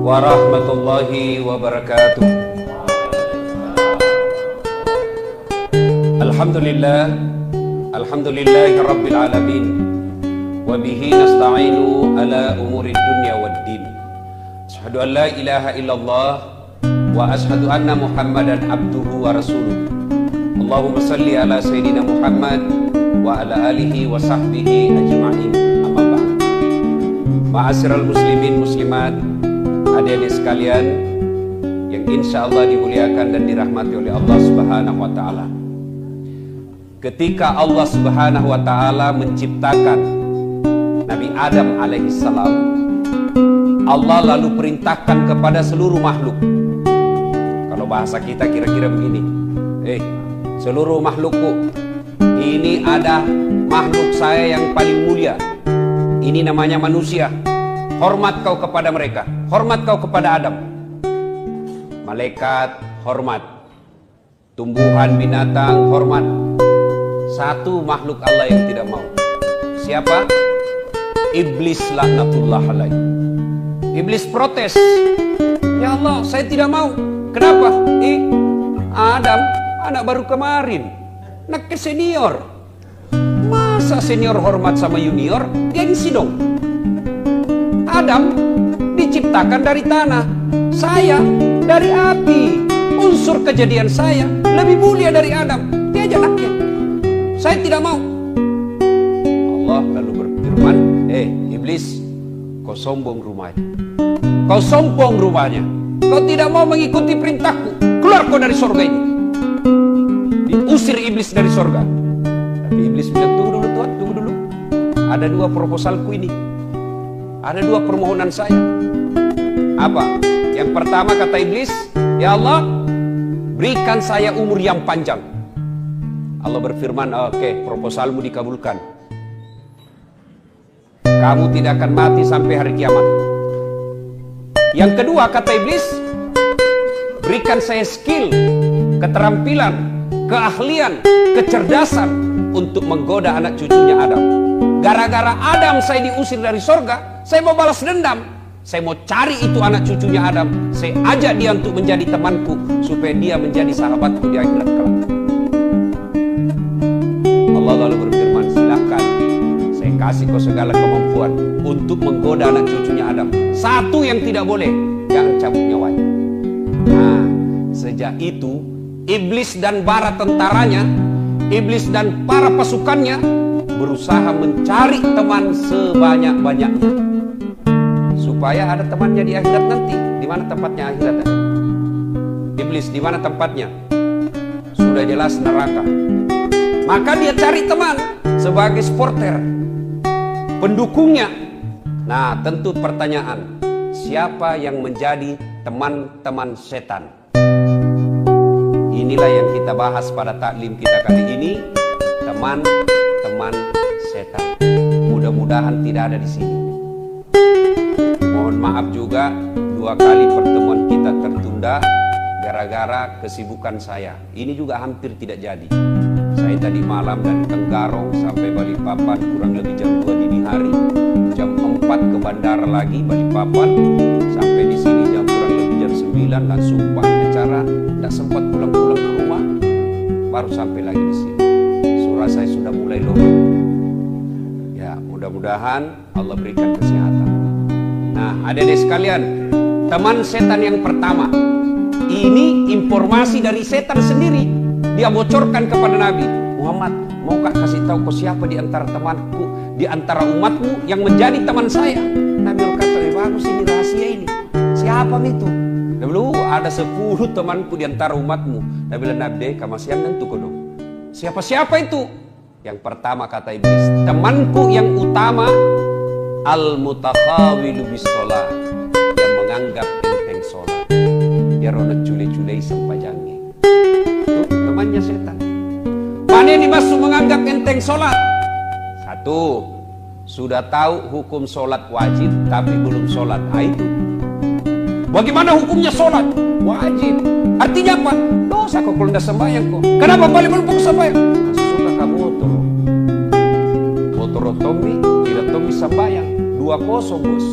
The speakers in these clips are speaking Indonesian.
warahmatullahi wabarakatuh. Alhamdulillahi rabbil alamin. Wa bihi nasta'inu ala umuri dunya waddin. Asyhadu an la ilaha illallah wa asyhadu anna Muhammadan abduhu wa rasuluh. Allahumma salli ala sayyidina Muhammad wa ala alihi wa sahbihi ajma'in. Amma ba'd. Ma'asyiral muslimin muslimat, adik-adik sekalian yang insya Allah dimuliakan dan dirahmati oleh Allah Subhanahu wa ta'ala. Ketika Allah Subhanahu wa ta'ala menciptakan Nabi Adam alaihissalam, Allah lalu perintahkan kepada seluruh makhluk. Kalau bahasa kita kira-kira begini, seluruh makhlukku, ini ada makhluk saya yang paling mulia, ini namanya manusia. Hormat kau kepada mereka, hormat kau kepada Adam. Malaikat hormat, tumbuhan binatang hormat. Satu makhluk Allah yang tidak mau. Siapa? Iblis laknatullah alaihi. Iblis protes, ya Allah, saya tidak mau. Kenapa? Adam anak baru kemarin, anak ke senior. Masa senior hormat sama junior? Gengsi dong. Adam diciptakan dari tanah, saya dari api. Unsur kejadian saya lebih mulia dari Adam. Dia aja anaknya. Saya tidak mau. Allah lalu berfirman, iblis, kau sombong rumahnya. Kau sombong rumahnya. Kau tidak mau mengikuti perintahku. Keluar kau dari surga ini. Diusir iblis dari surga. Tapi iblis bilang, tunggu dulu Tuhan, tunggu dulu. Ada dua proposalku ini. Ada dua permohonan saya. Apa? Yang pertama kata iblis, ya Allah, berikan saya umur yang panjang. Allah berfirman, oke, proposalmu dikabulkan. Kamu tidak akan mati sampai hari kiamat. Yang kedua kata iblis, berikan saya skill, keterampilan, keahlian, kecerdasan untuk menggoda anak cucunya Adam. Gara-gara Adam saya diusir dari surga, saya mau balas dendam. Saya mau cari itu anak cucunya Adam. Saya ajak dia untuk menjadi temanku, supaya dia menjadi sahabatku di akhirat kelak. Allah lalu berfirman, silakan, saya kasih kau segala kemampuan untuk menggoda anak cucunya Adam. Satu yang tidak boleh, jangan cabut nyawanya. Nah, sejak itu iblis dan para tentaranya, iblis dan para pasukannya berusaha mencari teman sebanyak-banyaknya supaya ada temannya di akhirat nanti. Di mana tempatnya akhirat? Iblis di mana tempatnya? Sudah jelas neraka. Maka dia cari teman sebagai supporter, pendukungnya. Nah, tentu pertanyaan, siapa yang menjadi teman-teman setan? Inilah yang kita bahas pada taklim kita kali ini, teman-teman setan. Mudah-mudahan tidak ada di sini. Mohon maaf juga, 2 kali pertemuan kita tertunda gara-gara kesibukan saya. Ini juga hampir tidak jadi. Saya tadi malam dari Tenggarong sampai Balikpapan kurang lebih jam 2 dini hari. Jam 4 ke bandara lagi Balikpapan. Sampai di sini jam kurang lebih jam 9 langsung acara. Tidak sempat pulang-pulang ke rumah. Baru sampai lagi di sini. Suara saya sudah mulai lomba. Ya, mudah-mudahan Allah berikan kesehatan. Nah, adik-adik sekalian, teman setan yang pertama. Ini informasi dari setan sendiri. Dia bocorkan kepada Nabi Muhammad, maukah kasih tahu kau siapa di antara temanku, di antara umatmu yang menjadi teman saya? Nabi berkata, bagus ini rahasia ini. Siapa itu? Dia bilang, ada 10 temanku di antara umatmu. Nabi bilang, Nabi, kamu siap tentu kau dong. Siapa itu? Yang pertama kata iblis, temanku yang utama, al-mutakhawilu bis sholat, yang menganggap enteng sholat. Dia roda cule-culei sempajangi. Temannya setan. Mana yang dimaksud menganggap enteng sholat? Satu, sudah tahu hukum sholat wajib tapi belum sholat. Itu. Bagaimana hukumnya sholat? Wajib. Artinya apa? Dosa kok kalau tidak sembahyang kok. Kenapa paling belum sembahyang? Masih suka kamu motor. Motor Tommy tidak Tommy sembahyang. 2-0 bos.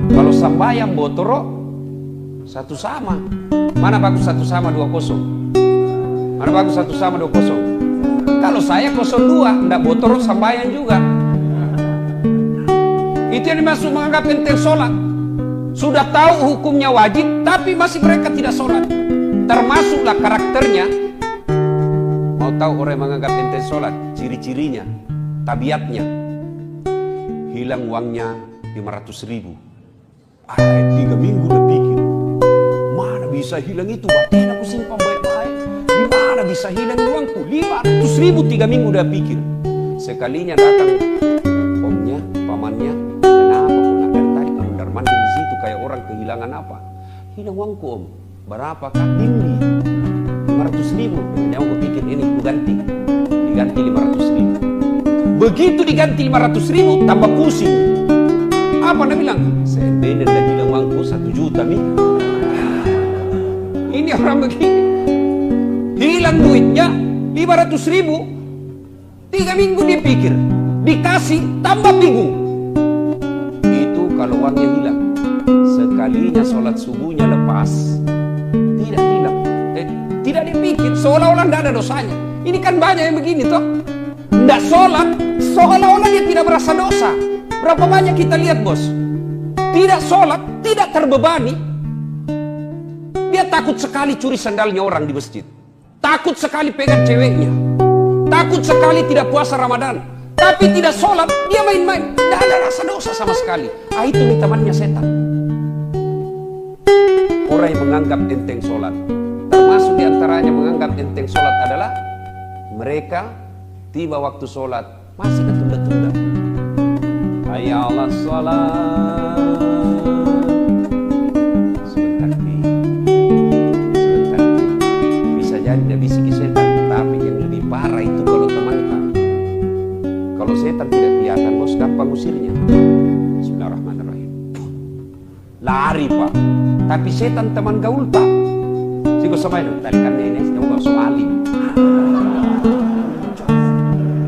Kalau sambayang botoro satu sama. Mana bagus satu sama 2-0? Mana bagus satu sama 2-0? Kalau saya 0-2, ndak botoro sambayang juga. Itu yang dimaksud menganggap enteng sholat. Sudah tahu hukumnya wajib, tapi masih mereka tidak sholat. Termasuklah karakternya. Mau tahu orang yang menganggap enteng sholat? Ciri-cirinya, tabiatnya. Hilang uangnya 500.000. 3 minggu udah pikir, mana bisa hilang itu? Batin aku simpan baik-baik. Di mana bisa hilang uangku? 500.000 3 minggu udah pikir. Sekalinya datang omnya, pamannya, kenapa kau nak dari tadi kamu darmandi di situ kayak orang kehilangan apa? Hilang uangku om. Berapa kah? Ini 500.000. Yang aku pikir ini aku ganti. Diganti 500.000. Begitu diganti 500.000 tambah pusing. Apa dia bilang? Saya bener dan hilang uangku 1 juta nih. Ini orang begini. Hilang duitnya 500.000. 3 minggu dia pikir. Dikasih tambah bingung. Itu kalau uangnya hilang. Sekalinya sholat subuhnya lepas, tidak hilang. Tidak dipikir, seolah-olah tidak ada dosanya. Ini kan banyak yang begini toh. Tidak sholat, seolah-olah dia tidak merasa dosa. Berapa banyak kita lihat bos, tidak sholat, tidak terbebani. Dia takut sekali curi sandalnya orang di masjid, takut sekali pegang ceweknya, takut sekali tidak puasa Ramadan, tapi tidak sholat, dia main-main, tidak ada rasa dosa sama sekali. Itu nih temannya setan. Orang yang menganggap enteng sholat, termasuk diantaranya menganggap enteng sholat adalah mereka tiba waktu sholat masih ketunda-tunda. Hayya 'alas shalah. Sebentar bisa jadi dia bisiki setan, tapi yang lebih parah itu kalau teman-teman. Kalau setan tidak kelihatan bos, gampang usirnya. Bismillahirrahmanirrahim. Lari pak. Tapi setan teman gaul tak. Siko sama itu talikan ini coba soali.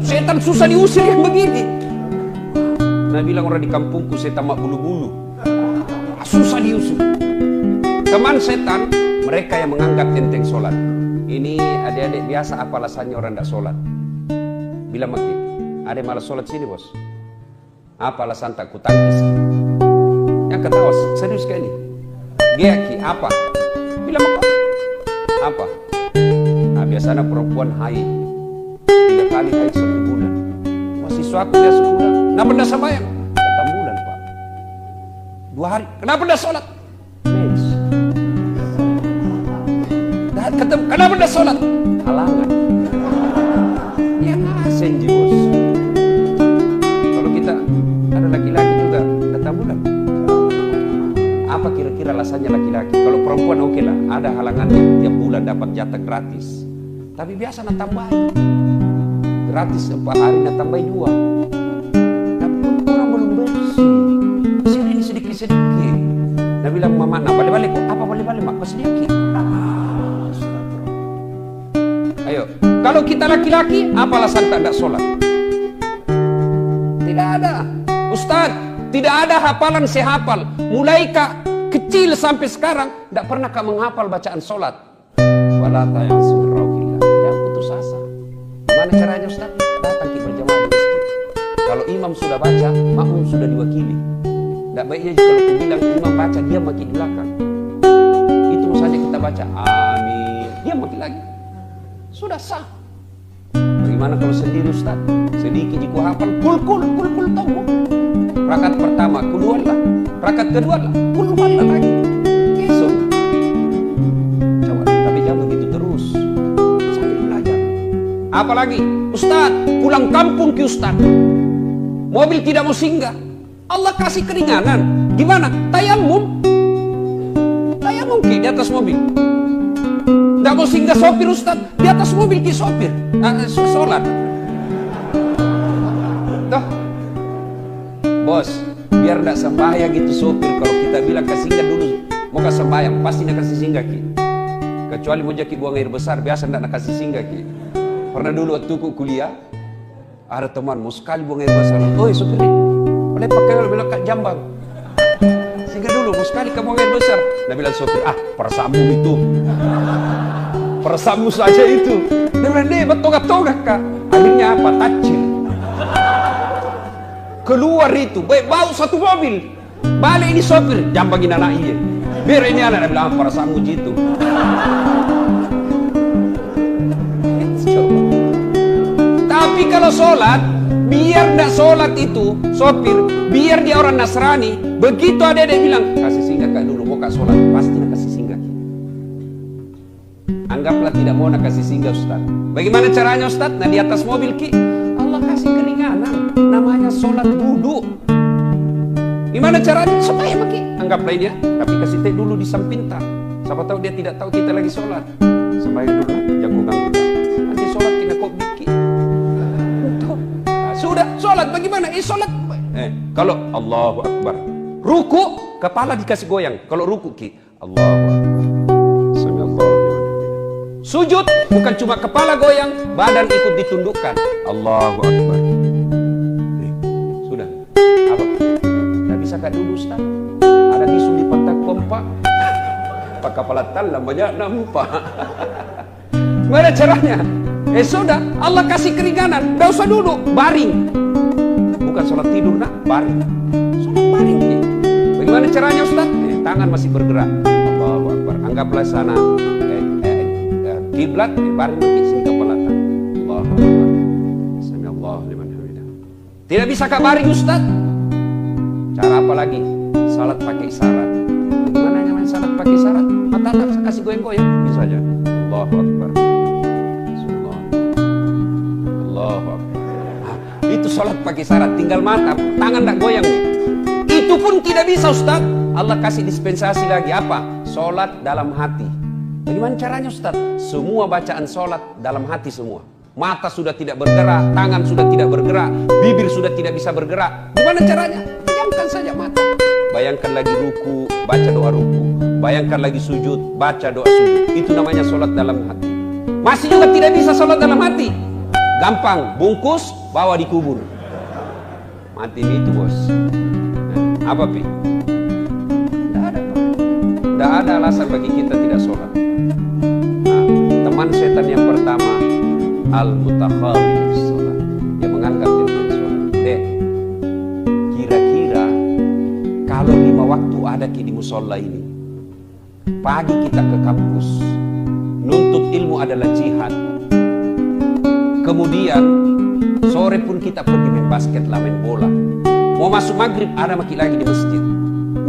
Setan susah diusir yang begini. Nah bilang orang di kampungku setan mak bulu-bulu. Susah diusir. Teman setan mereka yang menganggap enteng sholat. Ini adik-adik biasa apa alasannya orang tidak sholat? Bilang makin. Ada malas sholat sini bos. Apa alasan tak kutangkis? Yang ketawa serius kayak ini. Giaki apa? Bilang apa? Apa? Nah biasanya perempuan haid 3 kali haid 1 bulan. Masih suatu dia sebulan. Kenapa tidak sembahyang? Datang bulan pak. 2 hari. Kenapa tidak sholat? Mens. Kenapa tidak sholat? Halangan. Ya senji bos. Kalau kita ada laki-laki juga datang bulan. Apa kira-kira alasannya laki-laki? Kalau perempuan oke lah, ada halangannya tiap bulan dapat jatah gratis. Tapi biasa nak tambahin gratis 4 hari nak tambahin 2. Tapi orang belum bersih. Sini sedikit-sedikit. Nah bilang mama, nah balik-balik kok? Apa balik-balik mak? Sedikit. Ayo, kalau kita laki-laki, apa alasan tak ada sholat? Tidak ada. Ustaz, tidak ada hafalan sehafal. Mulai kecil sampai sekarang tidak pernah kak menghafal bacaan sholat. Wala ta'yasirrahillah. Jangan putus asa. Gimana caranya Ustaz? Datang kita berjamaah di masjid. Kalau imam sudah baca, makmum sudah diwakili. Tidak baiknya kalau aku bilang imam baca, dia makin di belakang. Itu saja kita baca amin, dia makin lagi. Sudah sah. Bagaimana kalau sendiri Ustaz? Sedikit jika hafal kul tombol. Rakaat pertama kul lah, rakaat kedua lah kul lagi. Esok. Coba, tapi jangan begitu terus. Sambil belajar. Apalagi Ustaz, pulang kampung ke Ustaz. Mobil tidak mau singgah. Allah kasih keringanan. Gimana? Tayamum. Tayamum ke di atas mobil. Tidak mau singgah sopir Ustaz, di atas mobil ke sopir. Sholat. Tuh. Bos, biar tidak sembahyang gitu sopir. Kalau kita bilang kasih singgah dulu, mau kasih sembahyang pasti nak kasih singgah ki. Kecuali mau jadi buang air besar, biasa tidak kasih singgah ki. Pernah dulu waktu kuliah, ada teman mau sekali buang air besar. Oh sopir, boleh pakai kalau bilang kat jambang. dulu, mau sekali kamu air besar. Dia bilang sopir, perasaanmu itu. Perasaanmu saja itu. Dia bilang, betonggak-tonggak kak. Akhirnya apa? Tacil. Keluar itu, baik bau satu mobil. Balik ini sopir, jambangin anak iya. Biar ini anak, dia bilang, perasaanmu gitu. Tapi kalau sholat, biar tidak sholat itu sopir, biar dia orang Nasrani, begitu ada dia bilang, kasih singgah kak dulu, mau kak sholat, pasti nak kasih singgah. Anggaplah tidak mau nak kasih singgah Ustaz. Bagaimana caranya Ustaz? Nah di atas mobil ki, Allah kasih keringanan, namanya sholat duduk. Gimana caranya? Supaya maki, anggaplah dia, tapi kasih teh dulu di samping tak. Siapa tahu dia tidak tahu kita lagi sholat. Sampai dulu, jangan ganggu. Nanti sholat kita kok bikin. Sudah sholat bagaimana? Sholat. Kalau Allahu Akbar, ruku kepala dikasih goyang. Kalau ruku ki, Allahu Akbar. Sujud bukan cuma kepala goyang, badan ikut ditundukkan. Allahu Akbar. Sudah. Apa? Tidak bisa kak dulu Ustaz. Ada tisu di pantat kompak. Pak kepala talam banyak nampak. Gimana caranya? Sudah, Allah kasih keringanan. Tidak usah duduk, baring. Bukan sholat tidur nak, baring. Sholat baring. Bagaimana caranya Ustaz? Tangan masih bergerak. Allahu Akbar. Anggaplah sana kiblat, baring mungkin sini kepala. Allahu Akbar. Samiallahu liman hamidah. Tidak bisa kak baring Ustaz. Cara apa lagi? Salat pakai isyarat. Bagaimana namanya salat pakai isyarat? Mata tak kasih goyang-goyang. Bisa saja. Allahu Akbar. Itu sholat pakai syarat, tinggal mata, tangan tak goyang. Itu pun tidak bisa Ustaz. Allah kasih dispensasi lagi apa? Sholat dalam hati. Bagaimana caranya Ustaz? Semua bacaan sholat dalam hati semua. Mata sudah tidak bergerak, tangan sudah tidak bergerak, bibir sudah tidak bisa bergerak. Gimana caranya? Pejamkan saja mata. Bayangkan lagi ruku, baca doa ruku. Bayangkan lagi sujud, baca doa sujud. Itu namanya sholat dalam hati. Masih juga tidak bisa sholat dalam hati. Gampang, bungkus, bawa dikubur. Mati itu bos. Apa pi? Tidak ada. Tidak ada alasan bagi kita tidak sholat. Nah, teman setan yang pertama, al-mutakhawwif sholat, yang menganggap dirinya sholat. Kira-kira kalau 5 waktu ada di musola ini, pagi kita ke kampus, nuntut ilmu adalah jihad. Kemudian sore pun kita pergi main basket, main bola. Mau masuk maghrib ada maki lagi di masjid.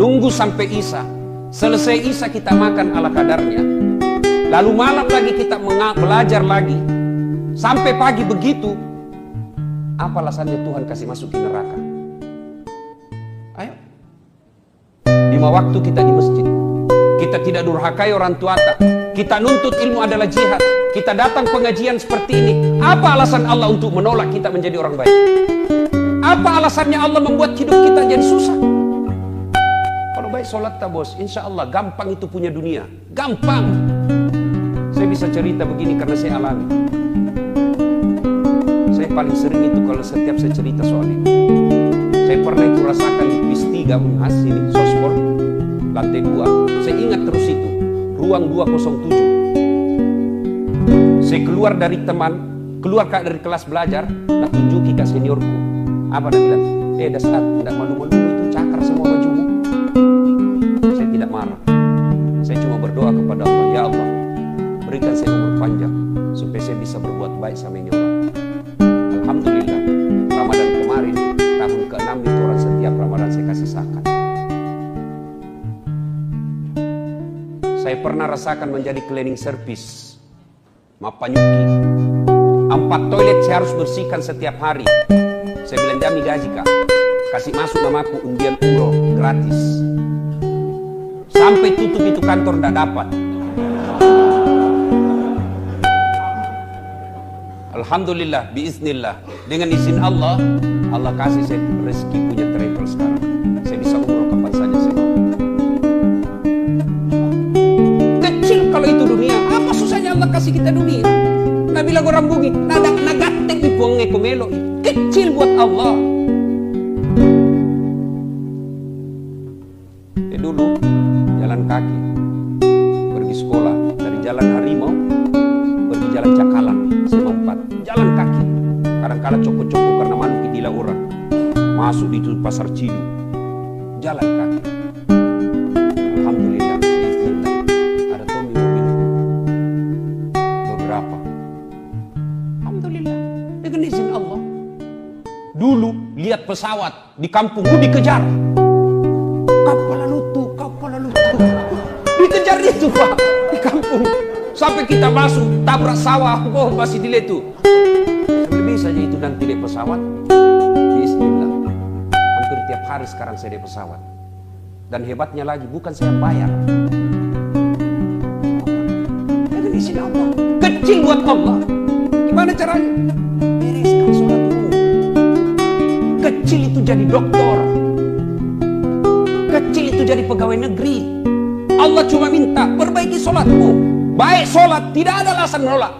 Nunggu sampai isya. Selesai isya kita makan ala kadarnya. Lalu malam lagi kita belajar lagi. Sampai pagi begitu. Apa alasannya Tuhan kasih masuk ke neraka? Ayo. 5 waktu kita di masjid. Kita tidak durhakai orang tua tak. Kita nuntut ilmu adalah jihad. Kita datang pengajian seperti ini. Apa alasan Allah untuk menolak kita menjadi orang baik? Apa alasannya Allah membuat hidup kita jadi susah? Kalau baik sholat tak bos, insya Allah gampang itu punya dunia. Gampang. Saya bisa cerita begini karena saya alami. Saya paling sering itu kalau setiap saya cerita soal ini. Saya pernah itu rasakan di PIS 3 Unhas ini, Sospor, lantai 2. Saya ingat terus itu, ruang 207. Saya keluar dari teman, keluar dari kelas belajar, nak tunjuki ke seniorku. Apa dia bilang? Dasar, tidak malu-malu itu cakar semua bajumu. Saya tidak marah. Saya cuma berdoa kepada Allah, ya Allah, berikan saya umur panjang supaya saya bisa berbuat baik sama ini orang. Alhamdulillah, Ramadan kemarin, tahun ke-6 itu orang setiap Ramadan saya kasih zakat. Saya pernah rasakan menjadi cleaning service. Mapanyuki 4 toilet saya harus bersihkan setiap hari. Saya bilang jami gaji kak, kasih masuk namaku undian umroh gratis. Sampai tutup itu kantor tidak dapat. Alhamdulillah, biiznillah, dengan izin Allah, Allah kasih saya rezeki punya travel sekarang. Saya bisa umroh kapan saja saya mau. Kecil kalau itu dunia, apa susahnya Allah kasih kita dunia? Nah bilang orang bungi, nagatek di buang ekomelo, kecil buat Allah. Dulu orang masuk di pasar Cidu, jalan kaki. Alhamdulillah, bismillah, ada Tommy mobil beberapa. Alhamdulillah, dengan izin Allah. Dulu lihat pesawat di kampung, dikejar. Kapal lutu, dikejar itu Pak, di kampung. Sampai kita masuk, tabrak sawah, masih dilihat tuh. Lebih saja itu nanti di pesawat. Bismillah. Hampir tiap hari sekarang saya di pesawat. Dan hebatnya lagi, bukan saya yang bayar. Dengan izin Allah. Kecil buat Allah. Gimana caranya? Bereskan sholatmu. Kecil itu jadi dokter. Kecil itu jadi pegawai negeri. Allah cuma minta, perbaiki sholatmu. Baik sholat, tidak ada alasan menolak.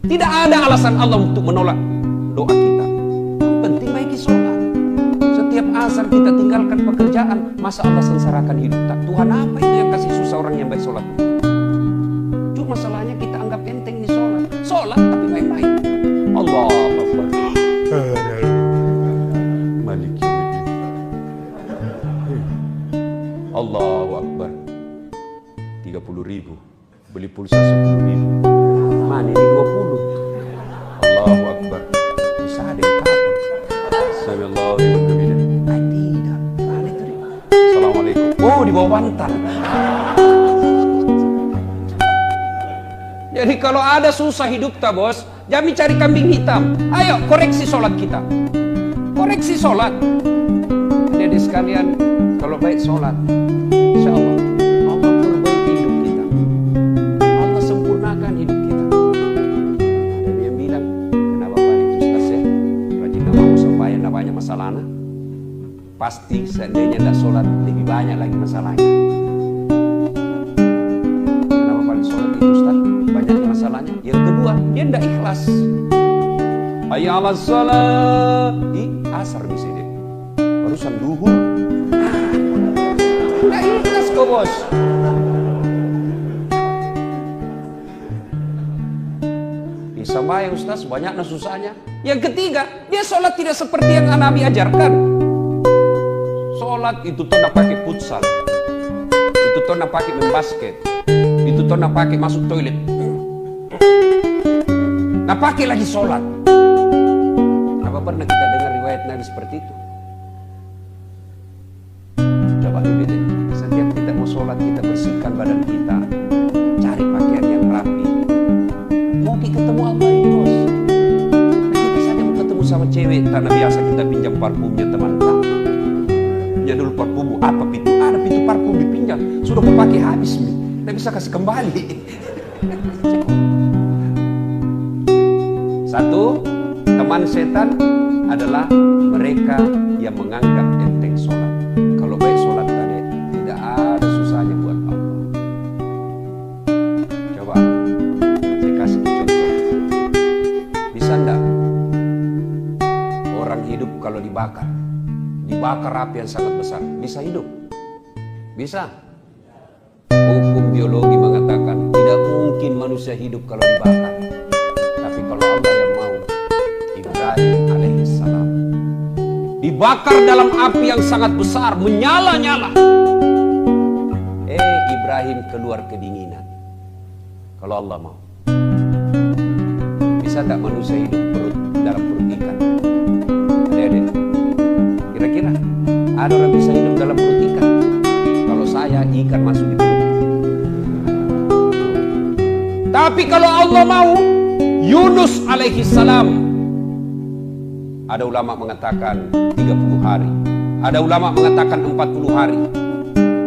Tidak ada alasan Allah untuk menolak doa kita. Yang penting baiki sholat. Setiap azan kita tinggalkan pekerjaan, masa Allah sengsarakan hidup? Tak, Tuhan apa itu yang kasih susah orang yang baik sholat? Cuma masalahnya kita anggap enteng di sholat. Sholat tapi main-main. Allah Akbar. Malik yaumiddin. Allahu Akbar. 30.000. Beli pulsa 10.000. Mana ini 20? Allahu Akbar. Bisa ada yang kapan? Sallallahu alaihi wasallam. Tidak. Mana itu? Assalamualaikum. Oh, di bawah bantal. Jadi kalau ada susah hidup tak bos, jangan cari kambing hitam. Ayo koreksi sholat kita. Koreksi sholat. Jadi sekalian, kalau baik sholat, insya Allah perbaiki hidup kita. Allah sempurnakan hidup kita. Ada yang bilang, kenapa balik Ustaz ya? Rajin nama sampai banyak masalahnya. Pasti seandainya tidak sholat lebih banyak lagi masalahnya. Kenapa balik sholat itu Ustaz? Banyak masalahnya. Yang kedua, dia tidak ikhlas. Hayya 'alas shalah. Asar di sini. Barusan duhur. Tidak ikhlas kok bos. Bisa bayang Ustaz, banyaknya susahnya. Yang ketiga, dia sholat tidak seperti yang Nabi ajarkan. Sholat itu tuh nak pakai futsal, itu tuh nak pakai main basket, itu tuh nak pakai masuk toilet, nak pakai lagi sholat. Apa pernah kita dengar riwayat Nabi seperti itu? Coba lihat, setiap kita mau sholat kita bersihkan badan kita, cari pakaian yang rapi. Mau ketemu Allah ini bos. Kita saja mau ketemu sama cewek, karena biasa kita pinjam parfumnya teman-teman. Ya dulu parfummu apa pintu? Ada pintu parfum dipinjam, sudah mau pakai habis nih, tidak bisa kasih kembali. Satu, teman setan adalah mereka yang menganggap enteng sholat. Kalau baik sholat tadi tidak ada susahnya buat Allah. Coba saya kasih contoh. Bisa enggak orang hidup kalau dibakar api yang sangat besar, bisa hidup? Bisa. Hukum biologi mengatakan tidak mungkin manusia hidup kalau dibakar. Tapi kalau Allah yang mau, Ibrahim alaihissalam dibakar dalam api yang sangat besar, menyala-nyala. Ibrahim keluar kedinginan. Kalau Allah mau. Bisa tidak manusia hidup dalam perut ikan? Adik-adik, kira-kira ada orang bisa hidup dalam perut ikan? Kalau saya, ikan masuk di perut. Tapi kalau Allah mau, Yunus alaihi salam, ada ulama mengatakan 30 hari, ada ulama mengatakan 40 hari.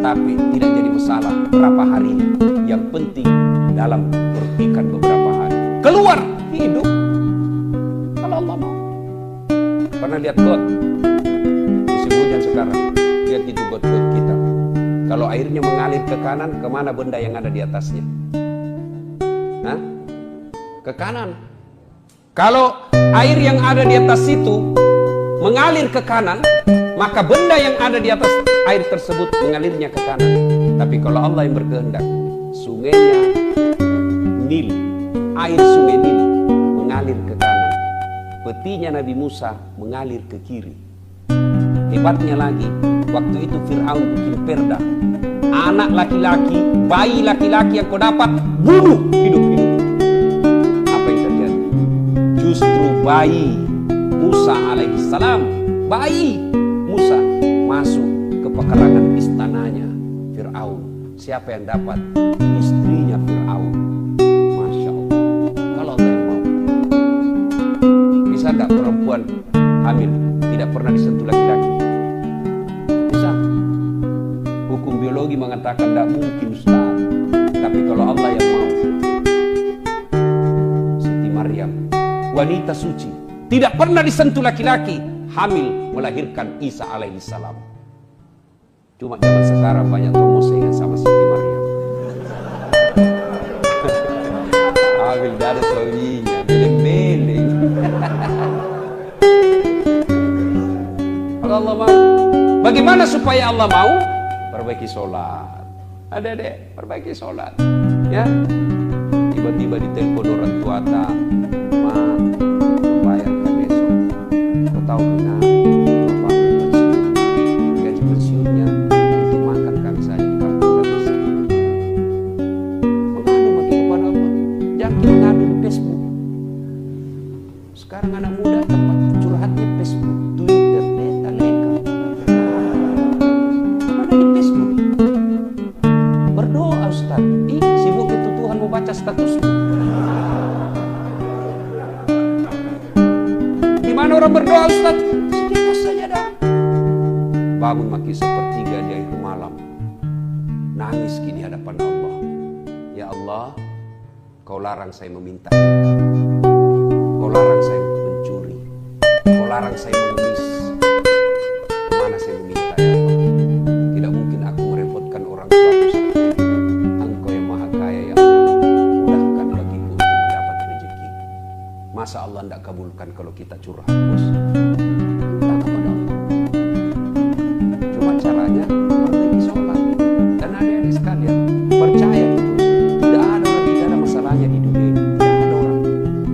Tapi tidak jadi masalah berapa harinya. Yang penting dalam perut ikan beberapa hari. Keluar hidup. Kalau Allah mau. Pernah lihat got? Musim hujan sekarang. Lihat itu got-got kita. Kalau airnya mengalir ke kanan, kemana benda yang ada di atasnya? Hah? Ke kanan. Kalau air yang ada di atas itu mengalir ke kanan, maka benda yang ada di atas air tersebut mengalirnya ke kanan. Tapi kalau Allah yang berkehendak, sungainya Nil, air sungai Nil mengalir ke kanan. petinya Nabi Musa mengalir ke kiri. Hebatnya lagi, waktu itu Fir'aun bikin perda. Anak laki-laki, bayi laki-laki yang kau dapat, bunuh hidup-hidup. Apa yang terjadi? Justru bayi Musa alaihissalam, bayi Musa masuk ke pekarangan istananya Fir'aun. Siapa yang dapat? Istrinya Fir'aun. Masya Allah. Kalau Allah yang mau. Bisa gak perempuan hamil tidak pernah disentuh laki-laki? Bisa. Hukum biologi mengatakan tidak mungkin, Ustaz. Tapi kalau Allah yang mau. Siti Maryam, wanita suci, tidak pernah disentuh laki-laki, hamil melahirkan Isa alaihissalam. Cuma zaman sekarang banyak tomosengan sama Siti Maryam. Hamil dari suaminya, beleng-beleng. Kalau Allah mau, bagaimana supaya Allah mau? Perbaiki sholat. Ada deh, perbaiki sholat. Ya, tiba-tiba ditelepon orang tua tak, ma, bayarkan besok. Kau tahu benar, bapak pensiun, gaji pensiunnya untuk makan kami saja di kampung tidak bisa. Mengadu makin kepada Allah, jangan kita mengadu di Facebook. Sekarang anak muda tempat curhatnya Facebook, Twitter, Meta, lengkap. Mana di Facebook? Berdoa Ustaz. Sibuk itu Tuhan mau baca statusmu. Di mana orang berdoa Ustaz? Sedikit saja dah. Bangun maki sepertiga di akhir malam, nangis di hadapan Allah. Ya Allah, Kau larang saya meminta, Kau larang saya mencuri, Kau larang saya mengemis. Kemana saya meminta ya Allah? Tidak mungkin aku merepotkan orang tuaku saat ini. Engkau yang maha kaya ya Allah, mudahkan bagiku untuk mendapat rezeki. Masa Allah tidak kabulkan kalau kita curhat, bos? Minta kepada Allah. Cuma caranya perbaiki sholat. Dan adik-adik sekalian, percaya itu. Tidak ada orang tidak ada masalahnya di dunia ini. Tidak ada orang.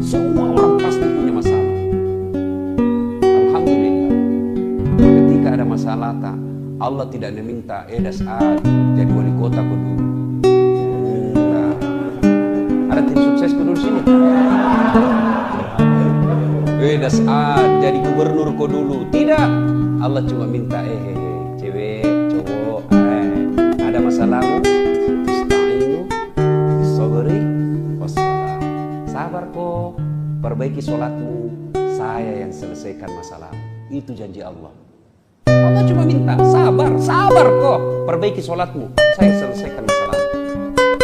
Semua orang pasti punya masalah. Alhamdulillah. Ketika ada masalah tak, Allah tidak meminta Saad jadi wali kota kau dulu. Nah, ada tim sukses kau dulu sini. Saad jadi gubernur kau dulu. Tidak. Allah cuma minta cewek, cowok, ada masalahmu, ista'inu bis-sabri was-salah. Sabar kok, perbaiki sholatmu, saya yang selesaikan masalah. Itu janji Allah. Allah cuma minta sabar kok, perbaiki sholatmu, saya selesaikan masalah.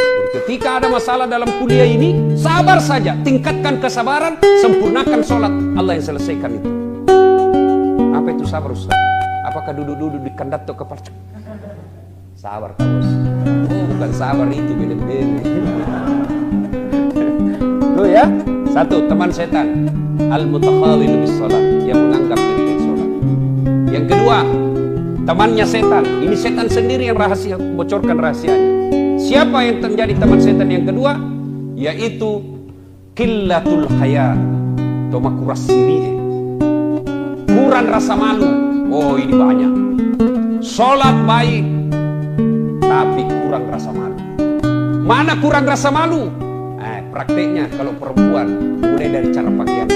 Jadi ketika ada masalah dalam kuliah ini, sabar saja, tingkatkan kesabaran, sempurnakan sholat, Allah yang selesaikan itu. Apa itu sabar Ustaz? Apakah duduk-duduk di kandat atau kepala? Sabar Pak Bos. Oh, bukan sabar itu, beda-beda. Tuh ya, satu, teman setan, al-mutakhawil bis sholat, yang menganggap enteng sholat. Yang kedua, temannya setan. Ini setan sendiri yang rahasia, bocorkan rahasianya. Siapa yang menjadi teman setan yang kedua? Yaitu qillatul haya, tomakuras siri, kurang rasa malu. Oh, ini banyak. Sholat baik, tapi kurang rasa malu. Mana kurang rasa malu? Prakteknya kalau perempuan, mulai dari cara pakaian.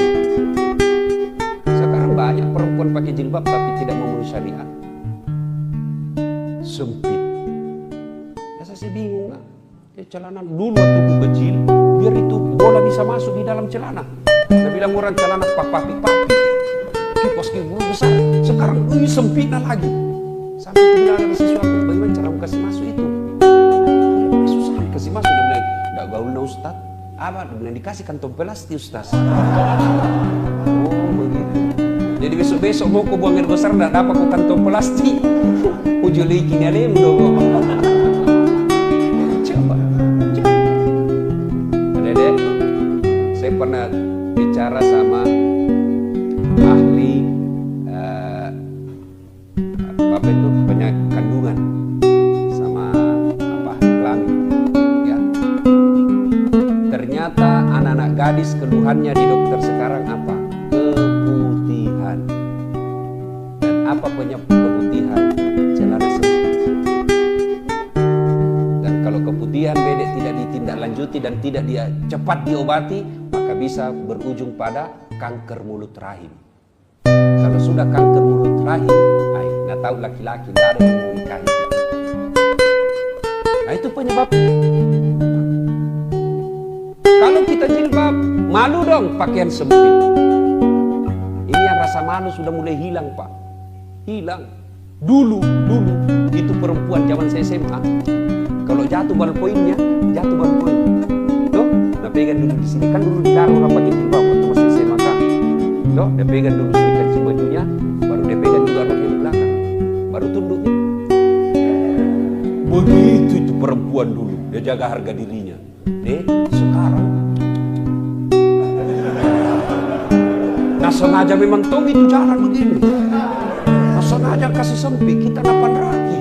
Sekarang banyak perempuan pakai jilbab tapi tidak memenuhi syariat. Sempit. Ya saya bingung lah. Celana dulu waktu ku kecil, biar itu bola bisa masuk di dalam celana. Saya bilang orang celana papi-papi. Kipas besar. Sekarang sempitnya lagi. Sampai aku bilang sama siswa aku, bagaimana cara kasih masuk itu? Susah kasih masuk. Dia bilang, tidak gaul no Ustaz. Apa? Dia bilang, dikasih kantong plastik Ustaz. Oh begitu. Jadi besok-besok mau ku buang air besar, tidak dapat ku kantong plastik. Ujulikin alim dong. Coba. Adek-adek, saya pernah bicara sama ahli apa itu penyakit kandungan sama kelamin ya. Ternyata anak-anak gadis keluhannya di dokter sekarang apa? Apa penyebab keputihan? Celana sempit. Dan kalau keputihan bedek tidak ditindaklanjuti dan tidak cepat diobati, maka bisa berujung pada kanker mulut rahim. Kalau sudah kanker mulut rahim, nah tahu laki-laki tidak ada yang mau nikahi. Nah itu penyebabnya. Kalau kita jilbab, malu dong pakaian sempit. Ini yang rasa malu sudah mulai hilang, Pak. Hilang. Dulu itu perempuan zaman saya SMA. Kalau jatuh ballpointnya, jatuh ballpoint. Tuh, dia pegang dulu di sini. Kan dulu dilarang orang pakai jilbab waktu masih SMA kan. Tuh, dia pegang dulu sini kancing bajunya, baru dia pegang juga roknya di belakang. Baru tunduk. Begitu itu perempuan dulu. Dia jaga harga dirinya. Sekarang nah sengaja memang tong itu jarang begini. Nah sengaja kasih sempit, kita dapat lagi.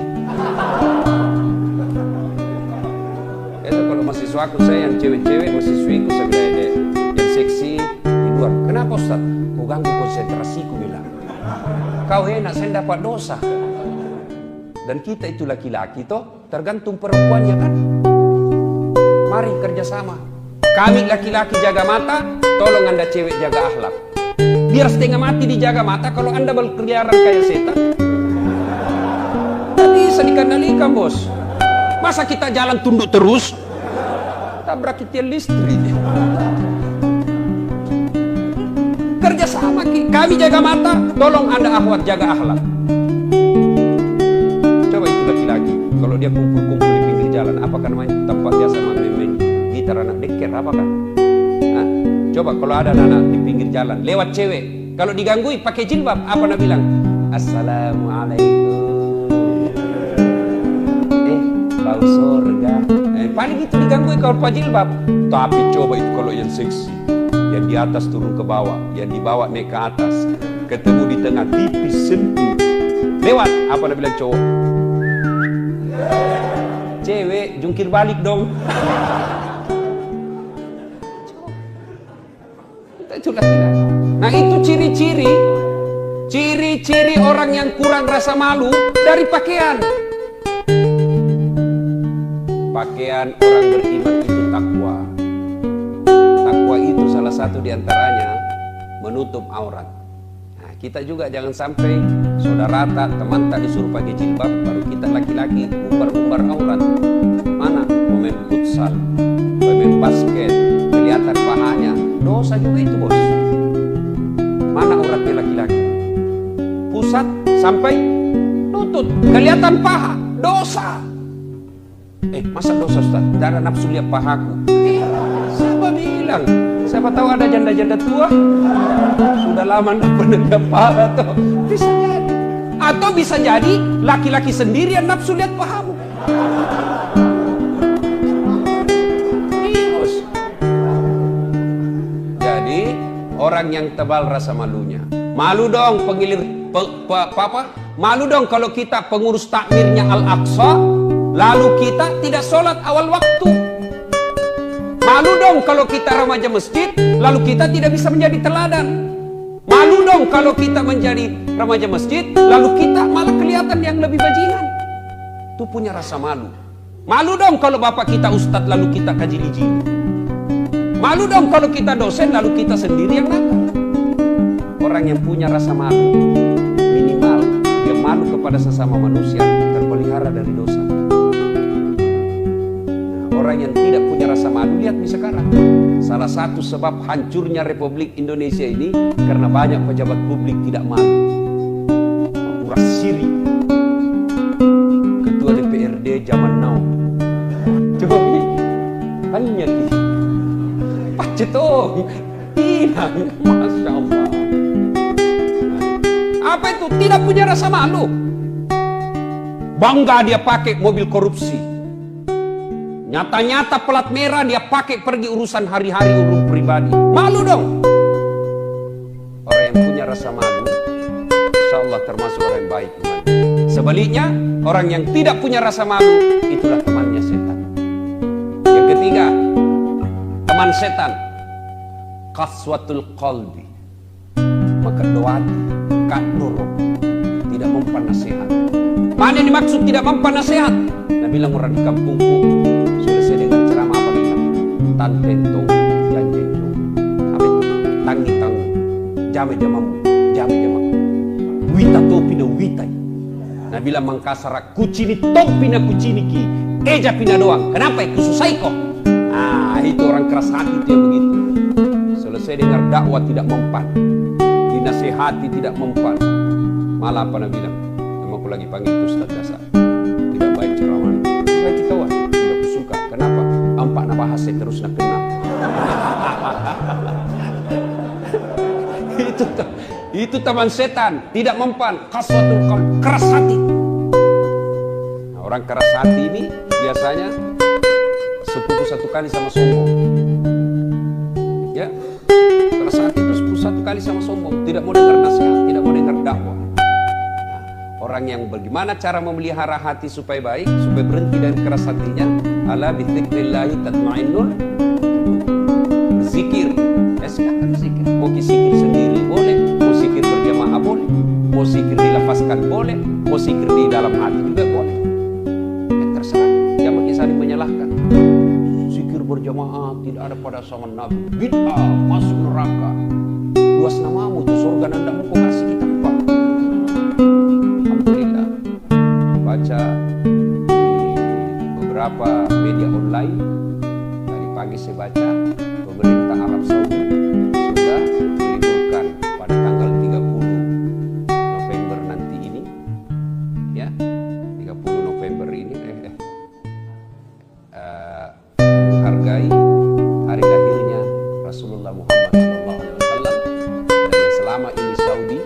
Itu kalau mahasiswaku saya yang cewek-cewek, mahasiswiku saya bilang yang seksi di luar. Kenapa Ustaz? Kau ganggu konsentrasiku bilang. Kau enak, saya dapat dosa. Dan kita itu laki-laki toh, tergantung perempuannya kan. Mari kerjasama. Kami laki-laki jaga mata, tolong Anda cewek jaga akhlak. Biar setengah mati dijaga mata, kalau Anda berkeliaran kayak setan. Tidak bisa dikendalikan, bos. Masa kita jalan tunduk terus? Tabrak tiang listrik. Kerjasama, kami jaga mata, tolong Anda akhwat jaga akhlak. Coba itu laki-laki, kalau dia kumpul-kumpul di pinggir jalan, apa kan namanya? Tempat biasa main gitar anak deker, apa kan? Hah? Coba kalau ada anak di pinggir jalan, lewat cewek, kalau diganggui pakai jilbab, apa nak bilang? Assalamualaikum. Bau surga. Paling itu diganggui kalau pakai jilbab. Tapi coba itu kalau yang seksi, yang di atas turun ke bawah, yang di bawah naik ke atas, ketemu di tengah tipis sempit. Lewat, apa nak bilang cowok? Cewek jungkir balik dong. Itu laki-laki. Nah itu ciri-ciri orang yang kurang rasa malu dari pakaian. Pakaian orang beriman itu takwa. Takwa itu salah satu diantaranya menutup aurat. Nah, kita juga jangan sampai saudara teman tak disuruh pakai jilbab, baru kita laki-laki umbar-umbar aurat. Mana pemain futsal, pemain basket, kelihatan pahanya, dosa juga itu bos. Mana auratnya laki-laki? Pusat sampai lutut, kelihatan paha, dosa. Masa dosa Ustaz? Tidak ada nafsu lihat pahaku. Siapa bilang? Siapa tahu ada janda-janda tua sudah lama tidak pernah lihat paha tuh. Bisa jadi. Atau bisa jadi laki-laki sendiri yang nafsu lihat pahamu. Jadi orang yang tebal rasa malunya. Malu dong pengilir malu dong kalau kita pengurus takmirnya Al-Aqsa, lalu kita tidak sholat awal waktu. Malu dong kalau kita remaja masjid, lalu kita tidak bisa menjadi teladan. Malu dong kalau kita menjadi remaja masjid, lalu kita malah kelihatan yang lebih bajingan. Itu punya rasa malu. Malu dong kalau bapak kita ustadz, lalu kita kajili-jili. Malu dong kalau kita dosen, lalu kita sendiri yang nakal. Orang yang punya rasa malu, minimal dia malu kepada sesama manusia, terpelihara dari dosa. Orang yang tidak punya rasa malu, lihat nih sekarang. Salah satu sebab hancurnya Republik Indonesia ini karena banyak pejabat publik tidak malu. Uras Siri, Ketua DPRD zaman now. Coba hanya di Pacetong, tidak, Masya Allah. Apa itu? Tidak punya rasa malu. Bangga dia pakai mobil korupsi. Nyata-nyata pelat merah dia pakai pergi urusan hari-hari, urusan pribadi. Malu dong. Orang yang punya rasa malu, insya Allah termasuk orang yang baik. Sebaliknya, orang yang tidak punya rasa malu, itulah temannya setan. Yang ketiga, teman setan, qaswatul qalbi. Maka doa, kak nurut, tidak mempan nasihat. Mana yang dimaksud tidak mempan nasihat? Nah bilang orang di kampungku selesai dengan ceramah apa bilang? Tan tentong janjenjo. Apa itu? Tangi tangu. Jame jamamu. Jame jamamu. Wita topi na witai. Nah bilang mangkasara kucini topi na kucini ki. Eja pina doang. Kenapa ya? Kususai kok. Ah itu orang keras hati itu yang begitu. Selesai dengar dakwah tidak mempan. Dinasihati tidak mempan. Malah apa Nabi bilang? Aku lagi panggil itu Ustaz Dasar. Tidak baik ceramah. Saya ketawa. Tidak suka. Kenapa? Ampak na bahasa terus nak kena. Itu teman setan. Tidak mempan. Kaswatul qalb. Keras hati. Nah, orang keras hati ini biasanya sepupu satu kali sama sombong. Ya. Keras hati itu sepupu satu kali sama sombong. Tidak mau dengar nasihat. Tidak mau dengar dakwah. Orang yang bagaimana cara memelihara hati supaya baik, supaya berhenti dari keras hatinya, ala bidzikrillahi tatmainnul. Zikir, silakan zikir. Mau zikir sendiri boleh, mau zikir berjamaah boleh, mau zikir dilafazkan boleh, mau zikir di dalam hati juga boleh. Terserah, jangan saling menyalahkan. Zikir berjamaah tidak ada pada zaman Nabi. Bid'ah, masuk neraka. Luas namamu itu surga nandamu kau kasih kita apa? Baca di beberapa media online. Tadi pagi saya baca pemerintah Arab Saudi sudah meliburkan pada tanggal 30 November nanti ini, ya 30 November ini menghargai hari lahirnya Rasulullah Muhammad SAW, dan yang selama ini Saudi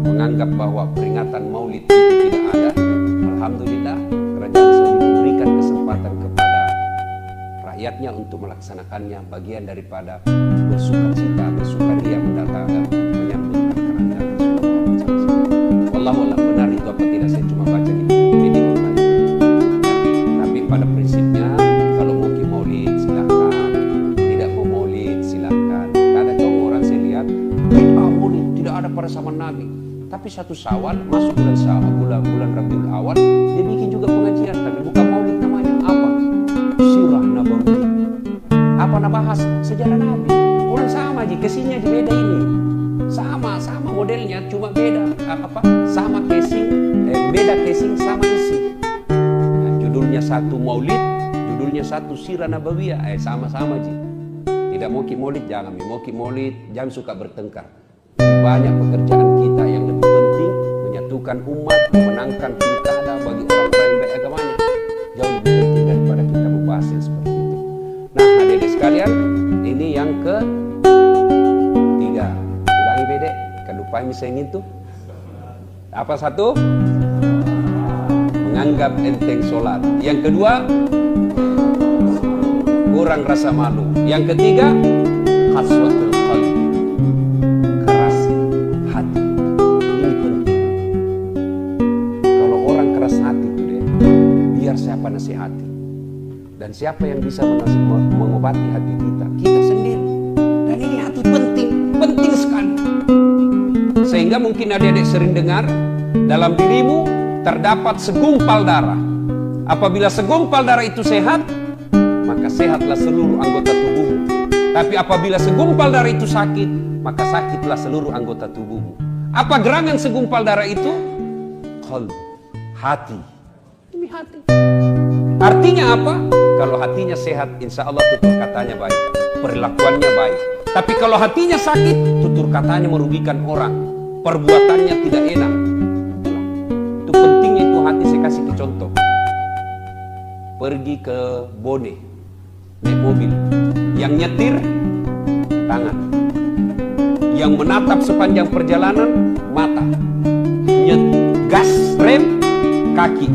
menganggap bahwa peringatan Maulid itu tidak ada. Alhamdulillah kerajaan Saudi memberikan kesempatan kepada rakyatnya untuk melaksanakannya, bagian daripada bersukacita, bersukaria mendatangkan menyambut kerajaan Rasulullah Muhammad SAW. Wallahu a'lam, benar itu apa tidak, saya cuma baca di media online. Tapi pada prinsipnya kalau mau ke Maulid silakan, tidak mau Maulid silakan. Kadang orang saya lihat Maulid tidak ada pada zaman Nabi. Tapi satu Syawal, masuk bulan Syawal, bulan Rabiul Awal, dia bikin juga pengajian, tapi bukan Maulid namanya. Apa? Sirah Nabawi. Apa nabahas sejarah Nabi? Orang sama aja, kesingnya aja beda ini. Sama modelnya, cuma beda apa? Sama casing, beda casing, sama isi. Nah, judulnya satu Maulid, judulnya satu Sirah Nabawiyah, sama-sama aja. Tidak mau Maulid, jangan mau Maulid, jangan suka bertengkar. Banyak pekerjaan kita yang lebih penting, menyatukan umat, memenangkan pilkada bagi orang-orang yang baik agamanya, jauh lebih penting daripada kita membahas yang seperti itu. Nah hadirin sekalian, ini yang ketiga. Ulangi bedek, kan lupa misalnya itu apa? Satu, menganggap enteng sholat. Yang kedua, kurang rasa malu. Yang ketiga, khaswatul qalb. Siapa nasihati, dan siapa yang bisa mengobati hati kita? Kita sendiri. Dan ini hati penting sekali. Sehingga mungkin adik-adik sering dengar, dalam dirimu terdapat segumpal darah. Apabila segumpal darah itu sehat, maka sehatlah seluruh anggota tubuhmu. Tapi apabila segumpal darah itu sakit, maka sakitlah seluruh anggota tubuhmu. Apa gerangan segumpal darah itu? Qalb, hati. Ini hati. Artinya apa? Kalau hatinya sehat, insya Allah tutur katanya baik, perilakuannya baik. Tapi kalau hatinya sakit, tutur katanya merugikan orang, perbuatannya tidak enak. Itu pentingnya itu hati. Saya kasih ke contoh. Pergi ke Bone, naik mobil, yang nyetir tangan, yang menatap sepanjang perjalanan mata, gas rem kaki,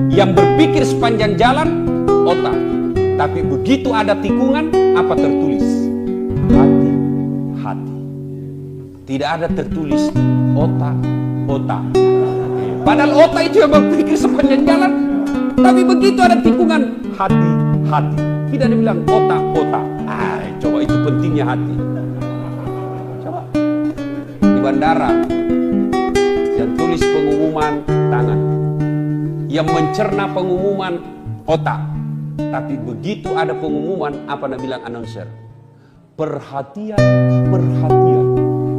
yang berpikir sepanjang jalan otak. Tapi begitu ada tikungan, apa tertulis? Hati. Tidak ada tertulis otak. Padahal otak itu yang berpikir sepanjang jalan. Tapi begitu ada tikungan, hati. Tidak ada bilang otak. Coba itu pentingnya hati. Coba di bandara yang tulis pengumuman yang mencerna pengumuman otak. Tapi begitu ada pengumuman, apa nak bilang announcer? Perhatian, perhatian.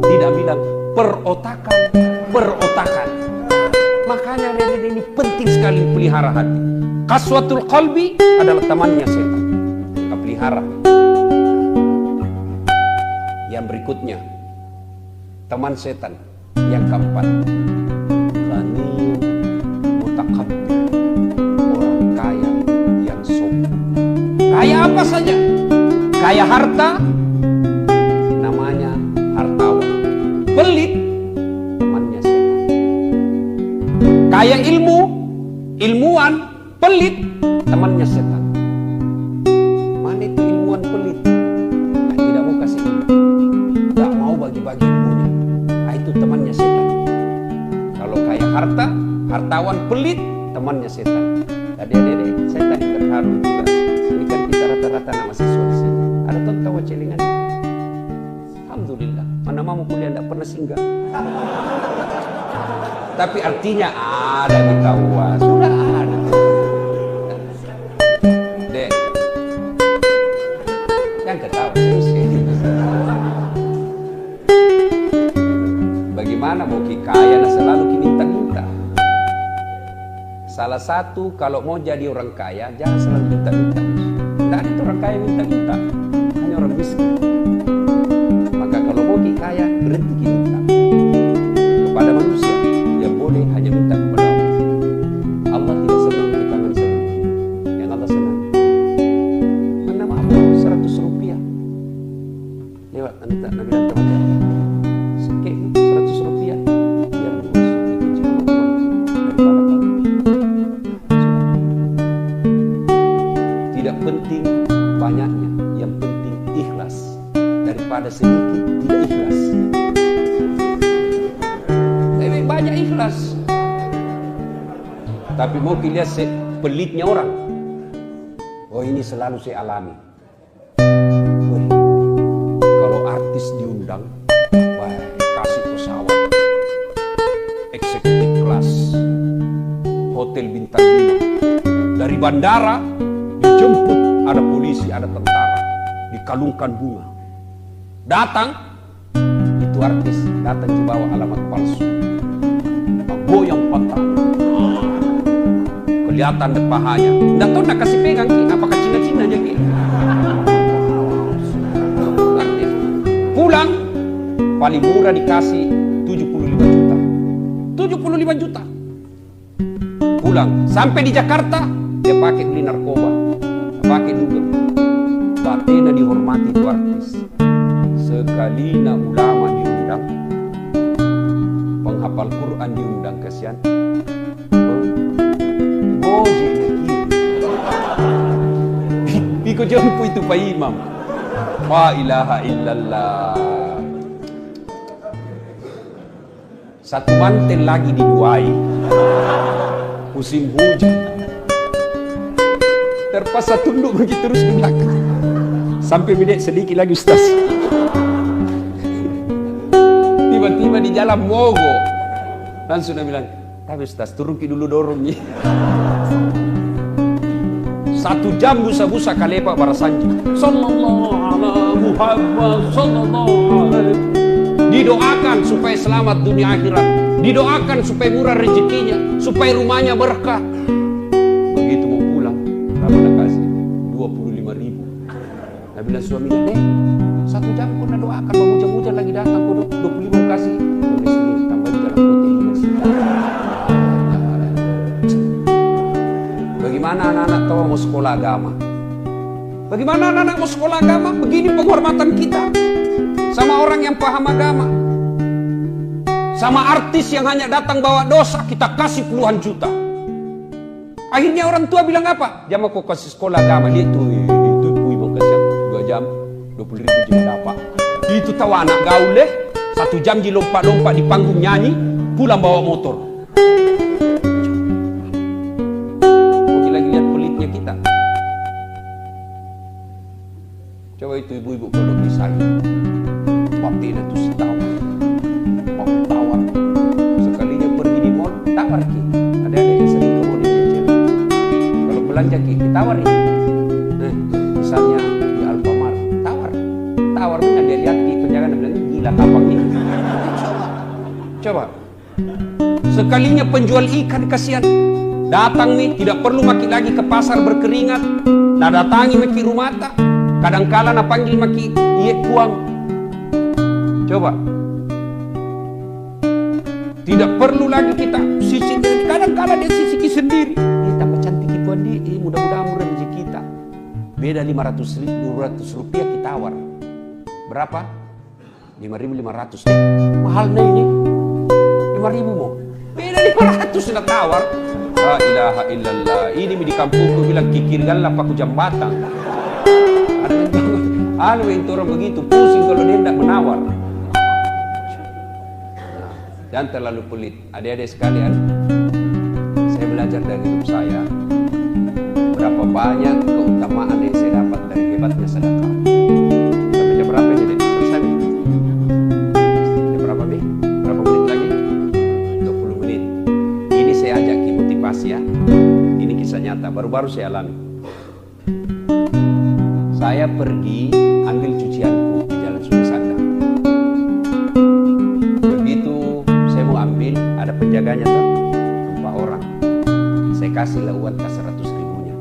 Tidak bilang perotakan, perotakan. Makanya ini penting sekali pelihara hati. Qaswatul qalbi adalah temannya setan. Kita pelihara. Yang berikutnya, teman setan. Yang keempat, ghaniyun mutakabbir. Orang kaya yang sombong. Kaya apa saja? Kaya harta, namanya hartawan. Pelit, temannya setan. Kaya ilmu, ilmuwan, pelit, temannya setan. Mana itu ilmuwan pelit? Tidak mau kasih ilmu, tidak mau bagi-bagi ilmunya. Itu temannya setan. Kalau kaya harta, hartawan pelit, temannya setan. Adik-adik, saya tadi terharu juga. Ini kan kita rata-rata nama siswa di sini. Ada tahu celingan? Alhamdulillah. Mana mau kuliah tidak pernah singgah. Tapi artinya ada ketahuan. Sudah ada. Dek, yang ketawa terus ini. Bagaimana mau kaya selalu minta-minta. Salah satu kalau mau jadi orang kaya jangan selalu minta-minta. Tidak ada orang kaya minta-minta, hanya orang miskin. Maka kalau mau kaya berhenti minta kepada manusia. Yang boleh hanya minta kepada Allah. Allah tidak senang ke tangan senang. Yang Allah senang, mana maaf 100 rupiah lewat minta Nabi dan teman-teman. Sekek 100 rupiah biar bos itu cuma daripada kamu. Tidak penting banyaknya, yang penting ikhlas. Daripada sedikit tidak ikhlas. Lebih banyak ikhlas. Tapi mau lihat pelitnya orang. Oh, ini selalu saya alami. Wih, kalau artis diundang, baik kasih pesawat eksekutif kelas, hotel bintang 5. Dari bandara dijemput, ada polisi, ada tentara, dikalungkan bunga. Datang, itu artis datang dibawa alamat palsu, goyang patah, kelihatan dek pahanya. Nggak tahu nak kasih pegang ki, apakah Cina-Cina aja ki. Pulang, paling murah dikasih 75 juta. 75 juta. Pulang, sampai di Jakarta, dia pakai beli narkoba, pakai dugem. Batena dihormati itu artis. Sekali ulama diundang, penghafal Quran diundang, kasihan. Gojek lagi. Iko jempu itu Pak Imam. La ilaha illallah. Satu mantel lagi diduai. Musim hujan. Terpaksa tunduk begitu terus ke belakang. Sampai minit sedikit lagi Ustaz. Tiba-tiba di jalan mogok. Langsung dia bilang, tapi Ustaz turun ki dulu dorong nih. 1 jam busa-busa kalepa barasanji. Sallallahu alaihi Muhammad sallallahu alaihi. Didoakan supaya selamat dunia akhirat. Didoakan supaya murah rezekinya, supaya rumahnya berkah. Begitu mau pulang, berapa nak kasih? 25.000. Nah bilang suaminya, deh 1 jam kau nak doakan, mau hujan-hujan lagi datang, kau 25 kasih. Kau sini tambah jalan hotel masih. Bagaimana anak-anak tahu mau sekolah agama? Bagaimana anak-anak mau sekolah agama? Begini penghormatan kita sama orang yang paham agama. Sama artis yang hanya datang bawa dosa, kita kasih puluhan juta. Akhirnya orang tua bilang apa? Jangan kau kasih sekolah agama. Lihat tuh, itu ibu kasih 2 jam 20.000 juga dapat. Itu tahu anak gaul 1 jam di lompat-lompat di panggung nyanyi, pulang bawa motor. Oke, lagi lihat pelitnya kita. Coba itu ibu-ibu kalau beli sayur, waktunya itu setahun. Sekalinya pergi di mall, tak parkir. Ada yang sering ke mall ini. belanja kita tawar ini. Misalnya di Alfamart, tawar benar, dia lihat di penjaga dan bilang, gila kapang ini. Coba. Sekalinya penjual ikan kasihan. Datang nih, tidak perlu maki lagi ke pasar berkeringat. Nah datangi maki rumah tak. Kadang-kala na panggil maki iye kuang. Coba. Tidak perlu lagi kita sisik. Kadang-kala dia sisiki sendiri. Ini tambah cantik ituan dia. Mudah-mudahan murah rezeki kita. Beda 200 rupiah kita tawar. Berapa? 5.500. Mahal nih ini. 5.000 mau. Beda 500 sudah tawar. La ilaha illallah. Ini di kampungku bilang kikirkanlah paku jambatan. Anu yang orang begitu pusing kalau dia tidak menawar. Jangan terlalu pelit. Adik-adik sekalian, saya belajar dari hidup saya berapa banyak keutamaan yang saya dapat dari hebatnya sedekah. Sampai jam berapa ini? Selesai. Jam berapa nih? Berapa menit lagi? 20 menit. Ini saya ajak motivasi ya. Ini kisah nyata, baru-baru saya alami. Saya pergi ambil cucianku di Jalan Sumisanda. Begitu saya mau ambil, ada penjaganya tuh, 4 orang. Saya kasihlah uang kas 100 ribunya.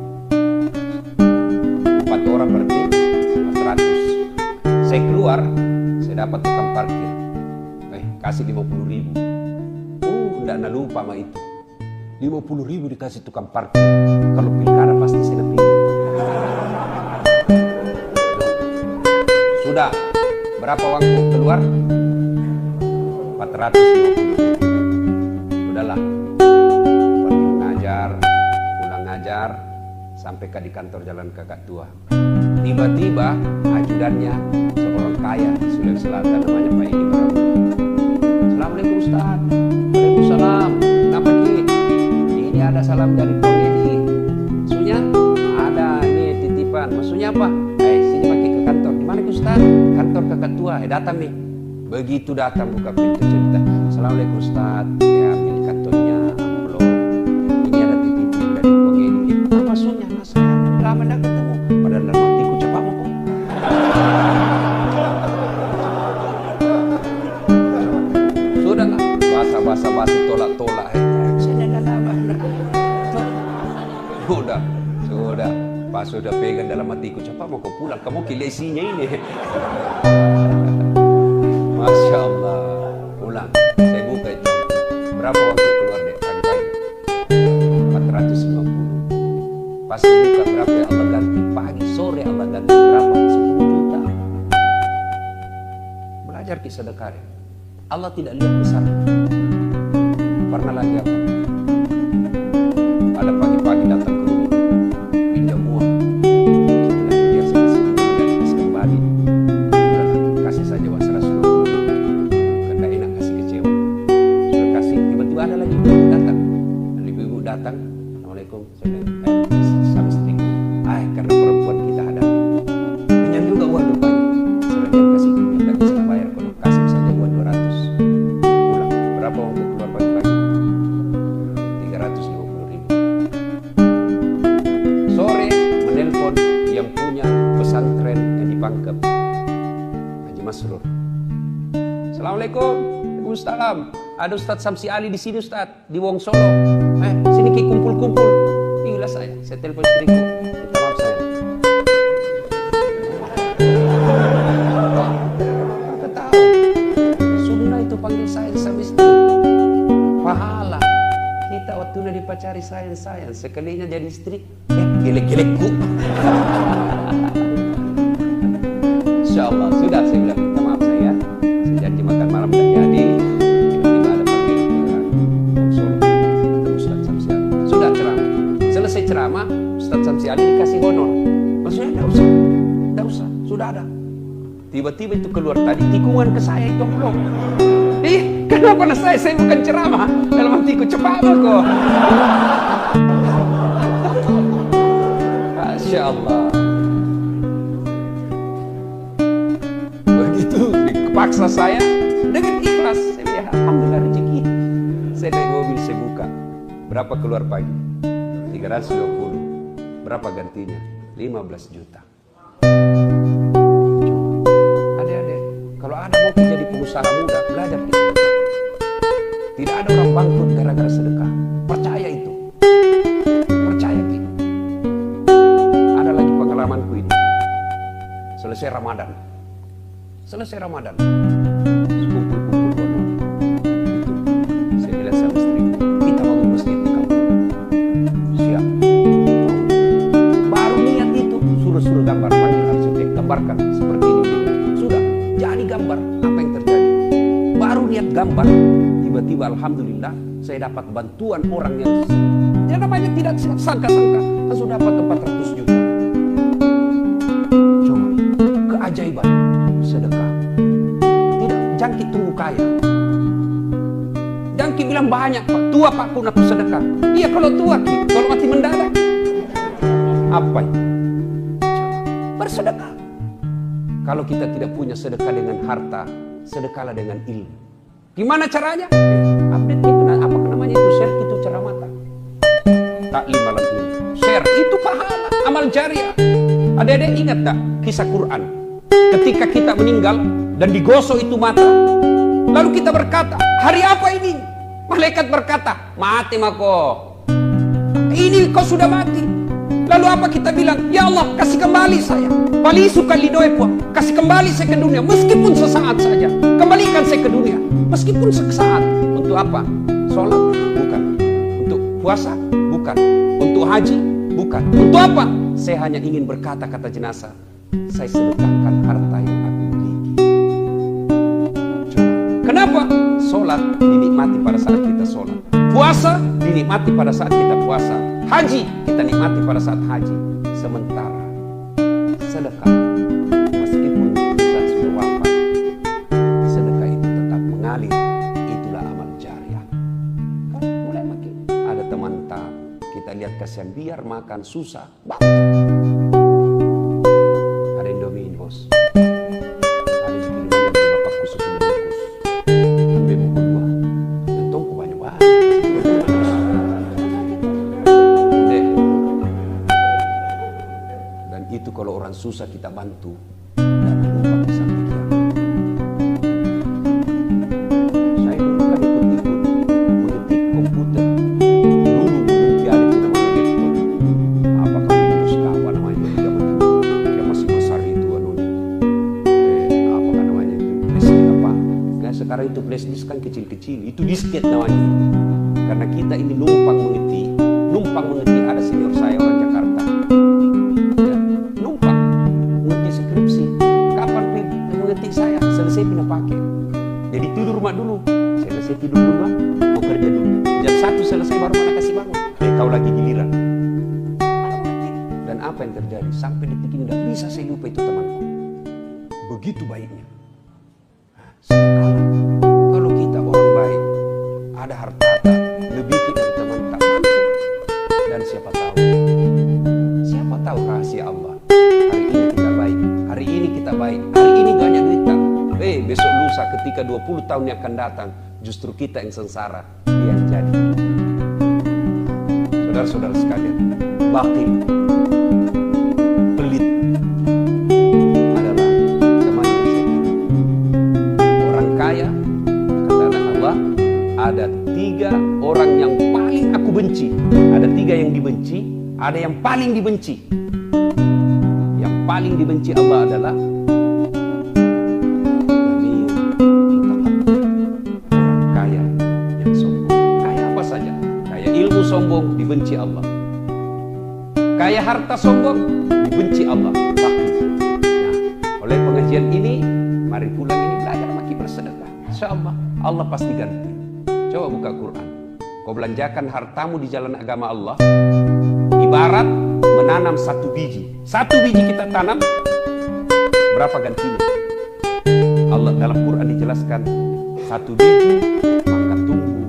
4 orang berarti 400. Saya keluar, saya dapat tukang parkir. Kasih 50 ribu. Tidak lupa sama itu. 50 ribu dikasih tukang parkir. Kalau pilkada pasti saya pilih. Sudah, berapa waktu keluar? 450. Udahlah, pergi mengajar, pulang ngajar, sampai ke di kantor Jalan Kakak Tua. Tiba-tiba ajudannya seorang kaya di Sulawesi Selatan namanya Pak Edi Barawi. Assalamualaikum Ustaz. Waalaikumsalam. Kenapa Ki? Ini ada salam dari Pak Edi. Maksudnya? Ada ini titipan. Maksudnya apa? Sini pakai ke kantor. Di mana Ustaz? Kantor Kakak Tua. Datang nih. Begitu datang buka pintu cerita. Assalamualaikum Ustaz. Ya ambil kantornya amplop. Ini ada titipan dari Pak Edi. Apa maksudnya? Nah, saya lama dah ketemu. Padahal dalam hatiku cepat mau kok. Sudahlah. Basa-basi tolak-tolak. Saya dah lama. Sudah. Pas sudah pegang dalam hatiku, cepat mau kau pulang, kamu kilesinya ini. Masya Allah. Pulang, saya buka itu. Berapa waktu keluar deh pagi-pagi? 450. Pas buka berapa ya Allah ganti? Pagi, sore Allah ganti berapa? 10 juta. Belajar kisah sedekah. Allah tidak lihat besar. Pernah lagi apa? Ada pagi-pagi datang ke rumah, pinjam uang. Biar saya kasih pinjam kembali. Kasih saja uang 120. Karena enak kasih kecewa. Sudah kasih, tiba-tiba ada lagi ibu datang. Dan ibu datang, Assalamualaikum. Saya bilang, sama istriku. Karena perempuan kita ada. Pinjam juga uang rupanya. Saya bilang, kasih pinjam dan bisa bayar. Kalau kasih saja uang 200. Pulang. Berapa waktu keluar pagi-pagi? 350 ribu. Sore menelpon yang punya pesantren yang di Pangkep, Haji Masrur. Assalamualaikum. Waalaikumsalam. Ada Ustaz Samsi Ali di sini Ustaz, di Wongsolo. Sini ki kumpul-kumpul. Inilah saya telepon istriku. Minta maaf saya. Kita tahu. Sunnah itu panggil saya sama istri. Pahala. Kita waktu dipacari sayang. Sekalinya jadi istri, gelek-gelekku. Insyaallah sudah saya bilang minta maaf saya. Saya janji makan malam dan jadi. Tiba-tiba ada panggilan ke Solo. Ketemu Ustaz Samsi Ali. Sudah ceramah. Selesai ceramah, Ustaz Samsi Ali dikasih honor. Maksudnya tidak usah. Sudah ada. Tiba-tiba itu keluar tadi tikungan ke saya itu belum. Kenapa saya bukan ceramah? Dalam hatiku cepat kok. Masya Allah. Begitu dipaksa saya dengan ikhlas. Saya bilang alhamdulillah rezeki. Saya naik mobil, saya buka. Berapa keluar pagi? 320. Berapa gantinya? 15 juta. Adik-adik, kalau ada mau jadi pengusaha muda, belajar kita. Tidak ada orang bangkrut gara-gara sedekah. Percaya itu. Percaya kita. Ada lagi pengalamanku ini. Selesai Ramadan. Kumpul-kumpul bodoh. Itu. Saya bilang sama istri, kita bangun masjid di kampung. Siap. Baru niat itu, suruh gambar, panggil arsitek, gambarkan seperti ini. Sudah, jadi gambar. Apa yang terjadi? Baru niat gambar, tiba-tiba alhamdulillah saya dapat bantuan orang yang namanya tidak sangka-sangka, langsung dapat 400 juta. Coba, keajaiban sedekah. Tidak jangkit tunggu kaya. Jangkit bilang banyak Pak, tua Pak pun aku sedekah. Iya kalau tua Ki, kalau mati mendadak. Apa itu? Coba, bersedekah. Kalau kita tidak punya sedekah dengan harta, sedekahlah dengan ilmu. Gimana caranya? Update itu, apa namanya itu, share itu ceramah. Taklim malam ini. Share itu pahala, amal jariah. Adik-adik ingat tak kisah Quran? Ketika kita meninggal dan digosok itu mata, lalu kita berkata, hari apa ini? Malaikat berkata, mati mako. Ini kau sudah mati. Lalu apa kita bilang? Ya Allah, kasih kembali saya. Palisu kali doepo, kasih kembali saya ke dunia, meskipun sesaat saja. Kembalikan saya ke dunia, meskipun sesaat. Untuk apa? Sholat? Bukan. Untuk puasa? Bukan. Untuk haji? Bukan. Untuk apa? Saya hanya ingin berkata kata jenazah, saya sedekahkan harta yang aku miliki. Coba. Kenapa? Sholat dinikmati pada saat kita sholat. Puasa dinikmati pada saat kita puasa. Haji kita nikmati pada saat haji. Sementara sedekah, meskipun kita sudah wafat, sedekah itu tetap mengalir. Itulah amal jariah. Kan mulai makin ada teman tamu, kita lihat kasihan, biar makan susah, bantu. Ada Indomie bos, ada kirimannya dari bapakku 10 bungkus, ambil buku 2, dan tongku banyak banget. Dan itu kalau orang susah kita bantu, dan lupa bisa pikir. Saya dulu kan ikut-ikut mengetik komputer. Dulu belum ada namanya laptop. Apakah Windows kah apa namanya zaman itu? Yang masih besar itu anunya. Apakah namanya itu? Flash apa? Nah, sekarang itu flash disk kan kecil-kecil. Itu disket namanya. Karena kita ini numpang mengetik. Ada senior saya orang Jakarta. Ya, numpang mengetik skripsi. Kapan mengetik saya? Selesai pindah pakai. Jadi tidur rumah dulu. Selesai tidur dulu, mau kerja dulu. Jam 1 selesai baru mana kasih bangun. Kau lagi giliran. Dan apa yang terjadi? Sampai detik ini tidak bisa saya lupa itu temanku. Begitu baiknya. Sedekahlah. Kalau kita orang baik, ada harta lebih dari teman tak mampu. Dan siapa tahu rahasia Allah. Hari ini kita baik, hari ini kita baik, hari ini banyak kita. Besok lusa ketika 20 tahun yang akan datang, justru kita yang sengsara, dia yang jadi. Saudara-saudara sekalian, bakhil, pelit adalah teman yang setan. Orang kaya, kata Allah, ada 3 orang yang paling aku benci. Ada 3 yang dibenci, ada yang paling dibenci. Yang paling dibenci Allah adalah sombong dibenci Allah. Kaya harta sombong dibenci Allah. Nah, oleh pengajian ini, mari pulang ini belajar makin bersedekah. Insyaallah Allah pasti ganti. Coba buka Quran. Kau belanjakan hartamu di jalan agama Allah, ibarat menanam 1 biji. 1 biji kita tanam, berapa gantinya? Allah dalam Quran dijelaskan, 1 biji maka tumbuh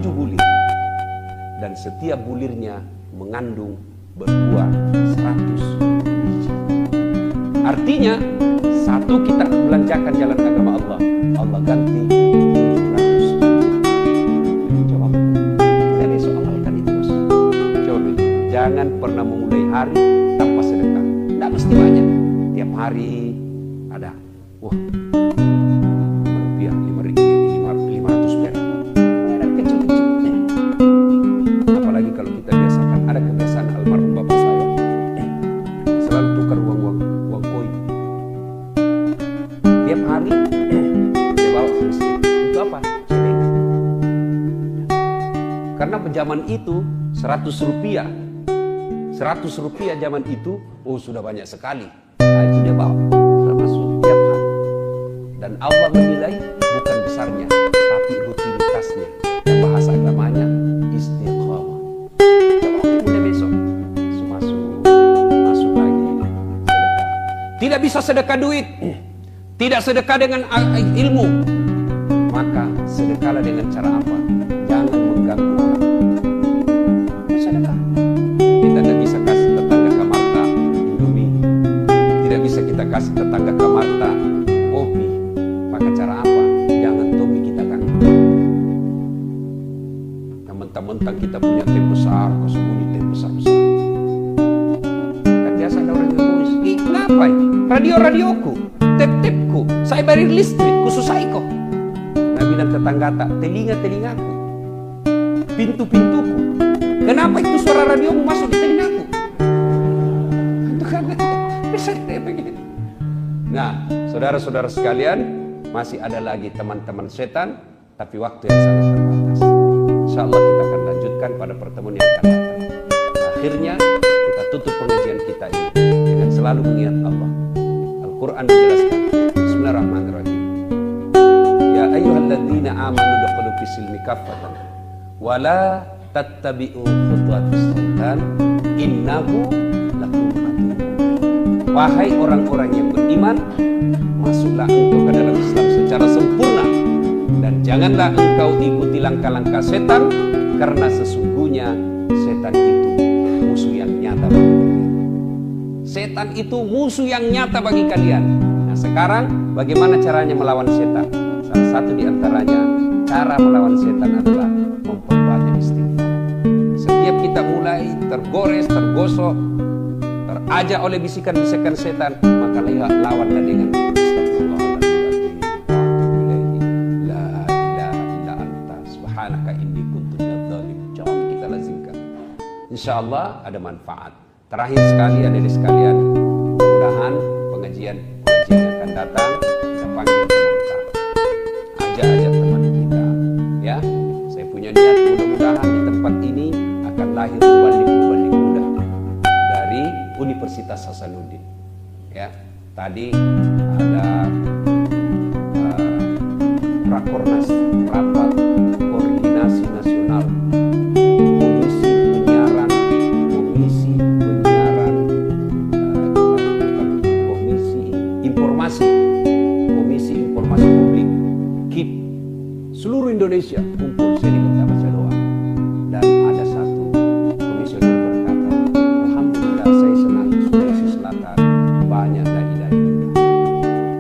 7 bulir. Dan setiap bulirnya mengandung berbuah 100 biji. Artinya 1 kita belanjakan jalan agama Allah, Allah ganti 700. Coba mulai besok amalkan itu bos. Coba pernah memulai hari tanpa sedekah. Tidak mesti banyak. Tiap hari ada. Wah, rupiah 500 perak. Ada kecil-kecil. Apalagi kalau kita biasakan. Ada kebiasaan almarhum bapak saya. Selalu tukar uang koin. Tiap hari dia bawa ke masjid. Untuk apa? Sedekah. Karena zaman itu 100 rupiah zaman itu, sudah banyak sekali. Nah, itu dia bawa, termasuk tiap hari. Dan Allah menilai bukan besarnya, tapi rutinitasnya. Yang bahasa agamanya istiqamah. Mulai besok, masuk lagi sedekah. Tidak bisa sedekah duit, tidak sedekah dengan ilmu. Maka sedekahlah dengan cara apa? Jangan mengganggu orang. Sedekah. Kita tidak bisa kasih tetangga kamarta Indomie. Tidak bisa kita kasih tetangga kamarta kopi. Maka cara apa? Jangan tomi kita ganggu. Yang mentang-mentang kita punya teh besar, kau sembunyi teh besar-besar. Kan biasa ada orang yang nulis, kenapa? Radio-radioku, tep-tepku, saya bayar listrik, khusus saya kok. Nah bilang tetangga tak, telinga-telingaku, pintu-pintuku. Kenapa itu suara radiomu masuk di telingaku? Itu kan bisa begitu. Nah, saudara-saudara sekalian, masih ada lagi teman-teman setan, tapi waktu yang sangat terbatas. Insya Allah kita akan lanjutkan pada pertemuan yang akan datang. Akhirnya kita tutup pengajian kita ini dengan selalu mengingat Allah. Al-Quran menjelaskan. Bismillahirrahmanirrahim. Ya ayyuhalladzina amanu dukhulu fis-silmi kaffatan wala tattabi'u khutuwatis syaitan innahu lakum aduwwun. Wahai orang-orang yang beriman, masuklah engkau ke dalam Islam secara sempurna dan janganlah engkau ikuti langkah-langkah setan, karena sesungguhnya setan itu musuh yang nyata bagi kalian. Setan itu musuh yang nyata bagi kalian. Nah, sekarang bagaimana caranya melawan setan? Salah satu di antaranya cara melawan setan adalah memperbanyak istighfar. Setiap kita mulai tergores, tergosok, terajak oleh bisikan-bisikan setan, maka lawanlah dengan astagfirullahaladzim, la ilaha illa anta subhanaka inni kuntu minadz dzalimin. Coba kita lazimkan. Insyaallah ada manfaat. Terakhir sekali adik-adik sekalian, mudah-mudahan pengajian yang akan datang kita panggil teman kita, ajak teman kita, ya. Saya punya niat mudah-mudahan di tempat ini akan lahir mubalik muda dari Universitas Hasanuddin. Ya, tadi ada Rakornas, rapat koordinasi nasional Komisi Informasi Publik KIP seluruh Indonesia kumpul, saya diminta baca doa. Dan ada satu komisioner berkata, alhamdulillah saya senang di Sulawesi Selatan banyak dai-dai muda.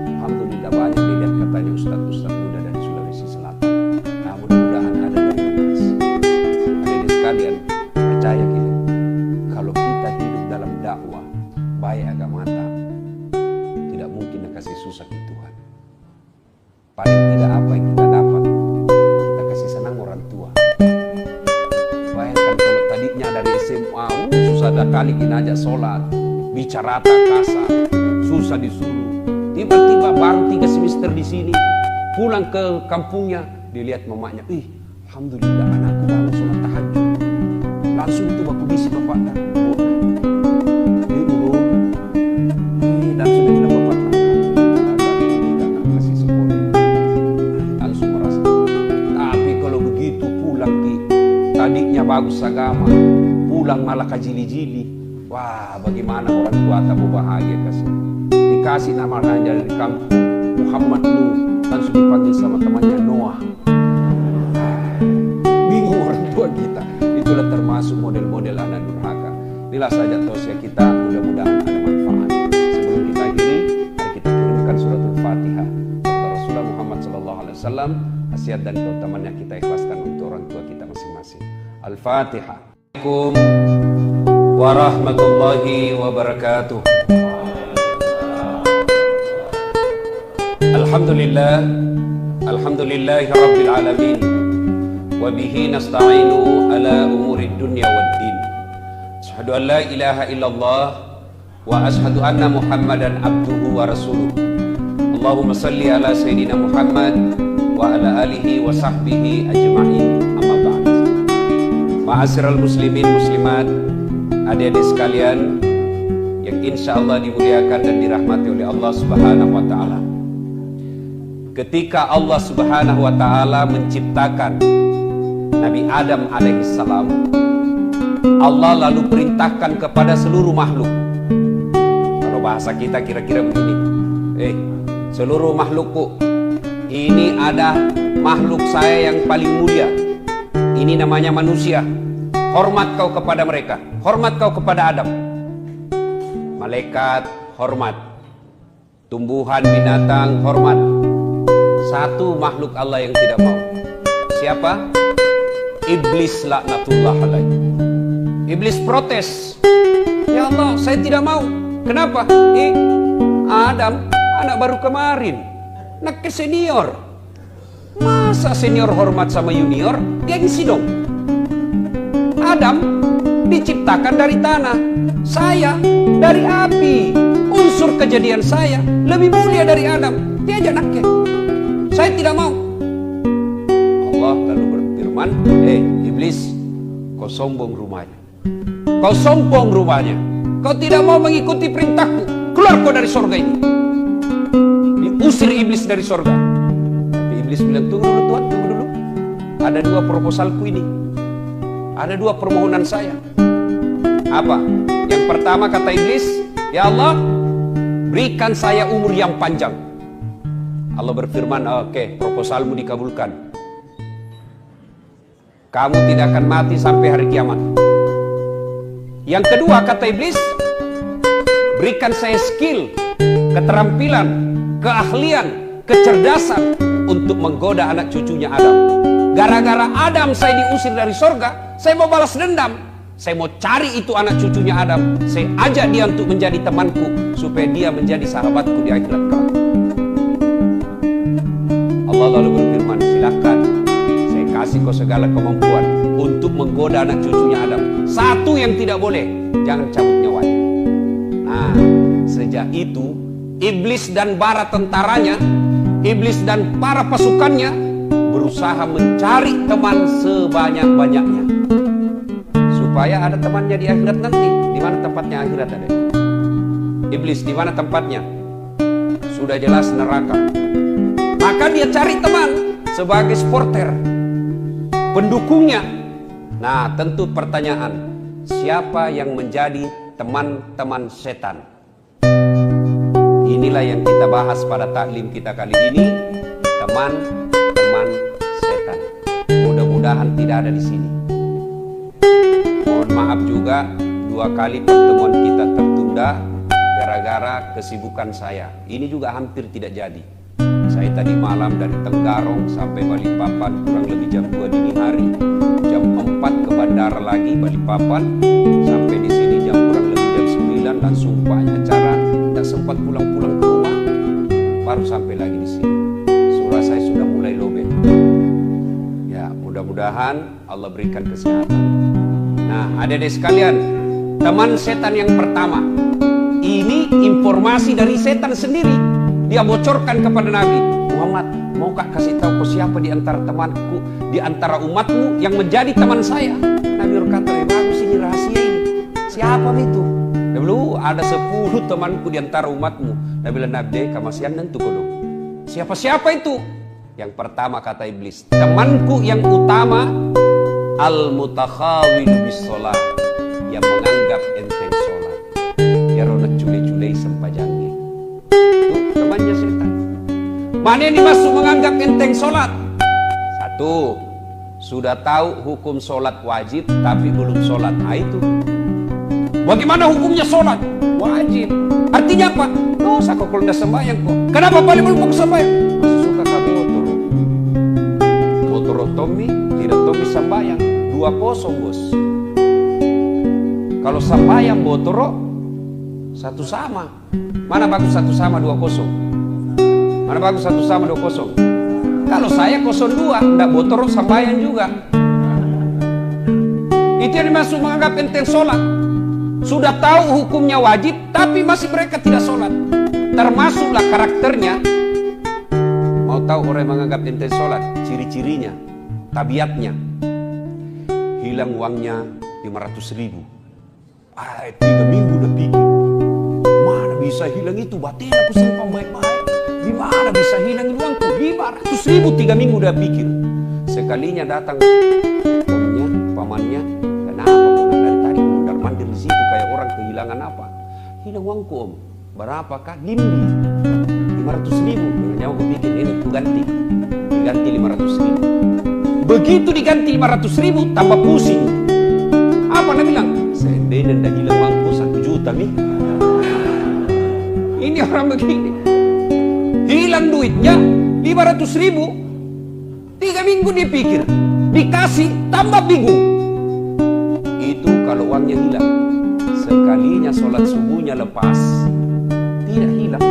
Alhamdulillah banyak dilihat katanya ustaz-ustaz muda dari Sulawesi Selatan. Nah, mudah-mudahan ada dari Unas. Hadirin sekalian, percaya kita, kalau kita hidup dalam dakwah baik agama mata, tidak mungkin kasih susah ke Tuhan. Paling tidak apa yang kita dapat, kita kasih senang orang tua. Bayangkan kalau tadinya dari SMA, susah dah kali kita ajak sholat, bicara tak kasar, susah disuruh. Tiba-tiba baru 3 semester di sini, pulang ke kampungnya, dilihat mamanya, alhamdulillah anakku baru sholat tahajud. Langsung itu baku bisi bapaknya. Dan sudah bilang bapak, tadinya bagus agama, pulang malah kajili-jili. Wah, bagaimana orang tua tak mau bahagia kasih. Dikasih nama raja dari kampung Muhammad Nuh, langsung dipanggil sama temannya Noah. Bingung orang tua kita. Itulah termasuk model-model anak durhaka. Inilah saja tausiah kita, mudah-mudahan ada manfaat. Sebelum kita akhiri, mari kita kirimkan suratul Fatihah kepada Rasulullah Muhammad SAW. Khasiat dan keutamaan yang kita ikhlaskan untuk orang tua kita masing-masing. Al-Fatihah. Assalamualaikum warahmatullahi wabarakatuh. Alhamdulillah, alhamdulillahi rabbil alamin, wa bihi nasta'inu ala umurid dunya waddin. Asyhadu an la ilaha illallah wa asyhadu anna Muhammadan abduhu wa rasuluh. Allahumma salli ala sayyidina Muhammad wa ala alihi wa sahbihi ajma'in. Amma ba'd. Ma'asyiral muslimin muslimat, adik-adik sekalian yang insyaallah dimuliakan dan dirahmati oleh Allah Subhanahu wa taala. Ketika Allah Subhanahu wa taala menciptakan Nabi Adam alaihissalam, Allah lalu perintahkan kepada seluruh makhluk. Kalau bahasa kita kira-kira begini, seluruh makhlukku, ini ada makhluk saya yang paling mulia. Ini namanya manusia. Hormat kau kepada mereka, hormat kau kepada Adam. Malaikat hormat, tumbuhan binatang hormat. Satu makhluk Allah yang tidak mau. Siapa? Iblis laknatullah alaihi. Iblis protes. Ya Allah, saya tidak mau. Kenapa? Adam anak baru kemarin, anak ke senior. Masa senior hormat sama junior? Gengsi dong. Adam diciptakan dari tanah, saya dari api. Unsur kejadian saya lebih mulia dari Adam. Dia aja anaknya. Saya tidak mau. Allah lalu berfirman, iblis, kau sombong rumahnya. Kau sombong rumahnya. Kau tidak mau mengikuti perintahku. Keluar kau dari sorga ini. Diusir iblis dari sorga. Tapi iblis bilang, tunggu dulu Tuhan, tunggu dulu. Ada dua proposalku ini. Ada dua permohonan saya. Apa? Yang pertama kata iblis, ya Allah, berikan saya umur yang panjang. Allah berfirman, oke, proposalmu dikabulkan. Kamu tidak akan mati sampai hari kiamat. Yang kedua kata iblis, berikan saya skill, keterampilan, keahlian, kecerdasan untuk menggoda anak cucunya Adam. Gara-gara Adam saya diusir dari sorga, saya mau balas dendam. Saya mau cari itu anak cucunya Adam. Saya ajak dia untuk menjadi temanku, supaya dia menjadi sahabatku di akhirat kelak. Allah lalu berfirman, silakan, saya kasih kau segala kemampuan untuk menggoda anak cucunya Adam. Satu yang tidak boleh, jangan cabut nyawanya. Nah, sejak itu iblis dan para tentaranya, iblis dan para pasukannya berusaha mencari teman sebanyak-banyaknya supaya ada temannya di akhirat nanti. Di mana tempatnya akhirat ada? Iblis di mana tempatnya? Sudah jelas neraka. Maka dia cari teman sebagai supporter, pendukungnya. Nah, tentu pertanyaan, siapa yang menjadi teman-teman setan? Inilah yang kita bahas pada taklim kita kali ini, teman-teman setan. Mudah-mudahan tidak ada di sini. Mohon maaf juga, 2 kali pertemuan kita tertunda gara-gara kesibukan saya. Ini juga hampir tidak jadi. Saya tadi malam dari Tenggarong sampai Balikpapan kurang lebih jam 2 dini hari. Jam 4 ke bandara lagi Balikpapan. Sampai di sini jam kurang lebih jam 9, langsung banyak acara. Tidak sempat pulang-pulang ke rumah. Baru sampai lagi di sini. Surah saya sudah mulai lobet. Ya, mudah-mudahan Allah berikan kesehatan. Nah, adik-adik sekalian, teman setan yang pertama. Ini informasi dari setan sendiri. Dia bocorkan kepada Nabi Muhammad, maukah kasih tahu siapa di antara temanku, di antara umatmu yang menjadi teman saya? Nabi berkata, bagus, ini rahasia ini. Siapa itu? Dia bilang, ada 10 temanku di antara umatmu. Nabi bilang, Nabi, kamasian tentu kodok. Siapa-siapa itu? Yang pertama kata iblis, temanku yang utama, al-mutakhawilu bis sholat, yang menganggap enteng sholat. Ya rona cule-culei sempajangnya. Temannya setan. Mana yang dimaksud menganggap enteng sholat? Satu, sudah tahu hukum sholat wajib tapi belum sholat. Nah itu. Bagaimana hukumnya sholat? Wajib. Artinya apa? Dosa kok kalau tidak sembahyang kok. Kenapa paling belum sembahyang? Masih suka kamu motor Tommy tidak Tommy sembahyang 2-0 bos. Kalau sembahyang botoro satu sama. Mana bagus satu sama 2-0? Mana bagus satu sama 2-0? Kalau saya 0-2, ndak botoro sembahyang juga. Itu yang dimaksud menganggap enteng sholat. Sudah tahu hukumnya wajib, tapi masih mereka tidak sholat. Termasuklah karakternya. Mau tahu orang yang menganggap enteng sholat? Ciri-cirinya, tabiatnya. Hilang uangnya 500.000. 3 minggu udah pikir. Mana bisa hilang itu? Batin aku simpan baik-baik. Gimana bisa hilang uangku? 500.000 3 minggu udah pikir. Sekalinya datang omnya, pamannya. Kenapa kau dari tadi mondar-mandir di situ kayak orang kehilangan apa? Hilang uangku om. Berapakah? Limbi 500.000. Nyawa aku pikir ini aku ganti. Diganti 500.000. Begitu diganti 500.000 tambah pusing. Apa dia bilang? Seandainya dah hilang uangku 1 juta nih. Ini orang begini. Hilang duitnya 500.000. 3 minggu dipikir. Dikasih tambah bingung. Itu kalau uangnya hilang. Sekalinya sholat subuhnya lepas, tidak hilang.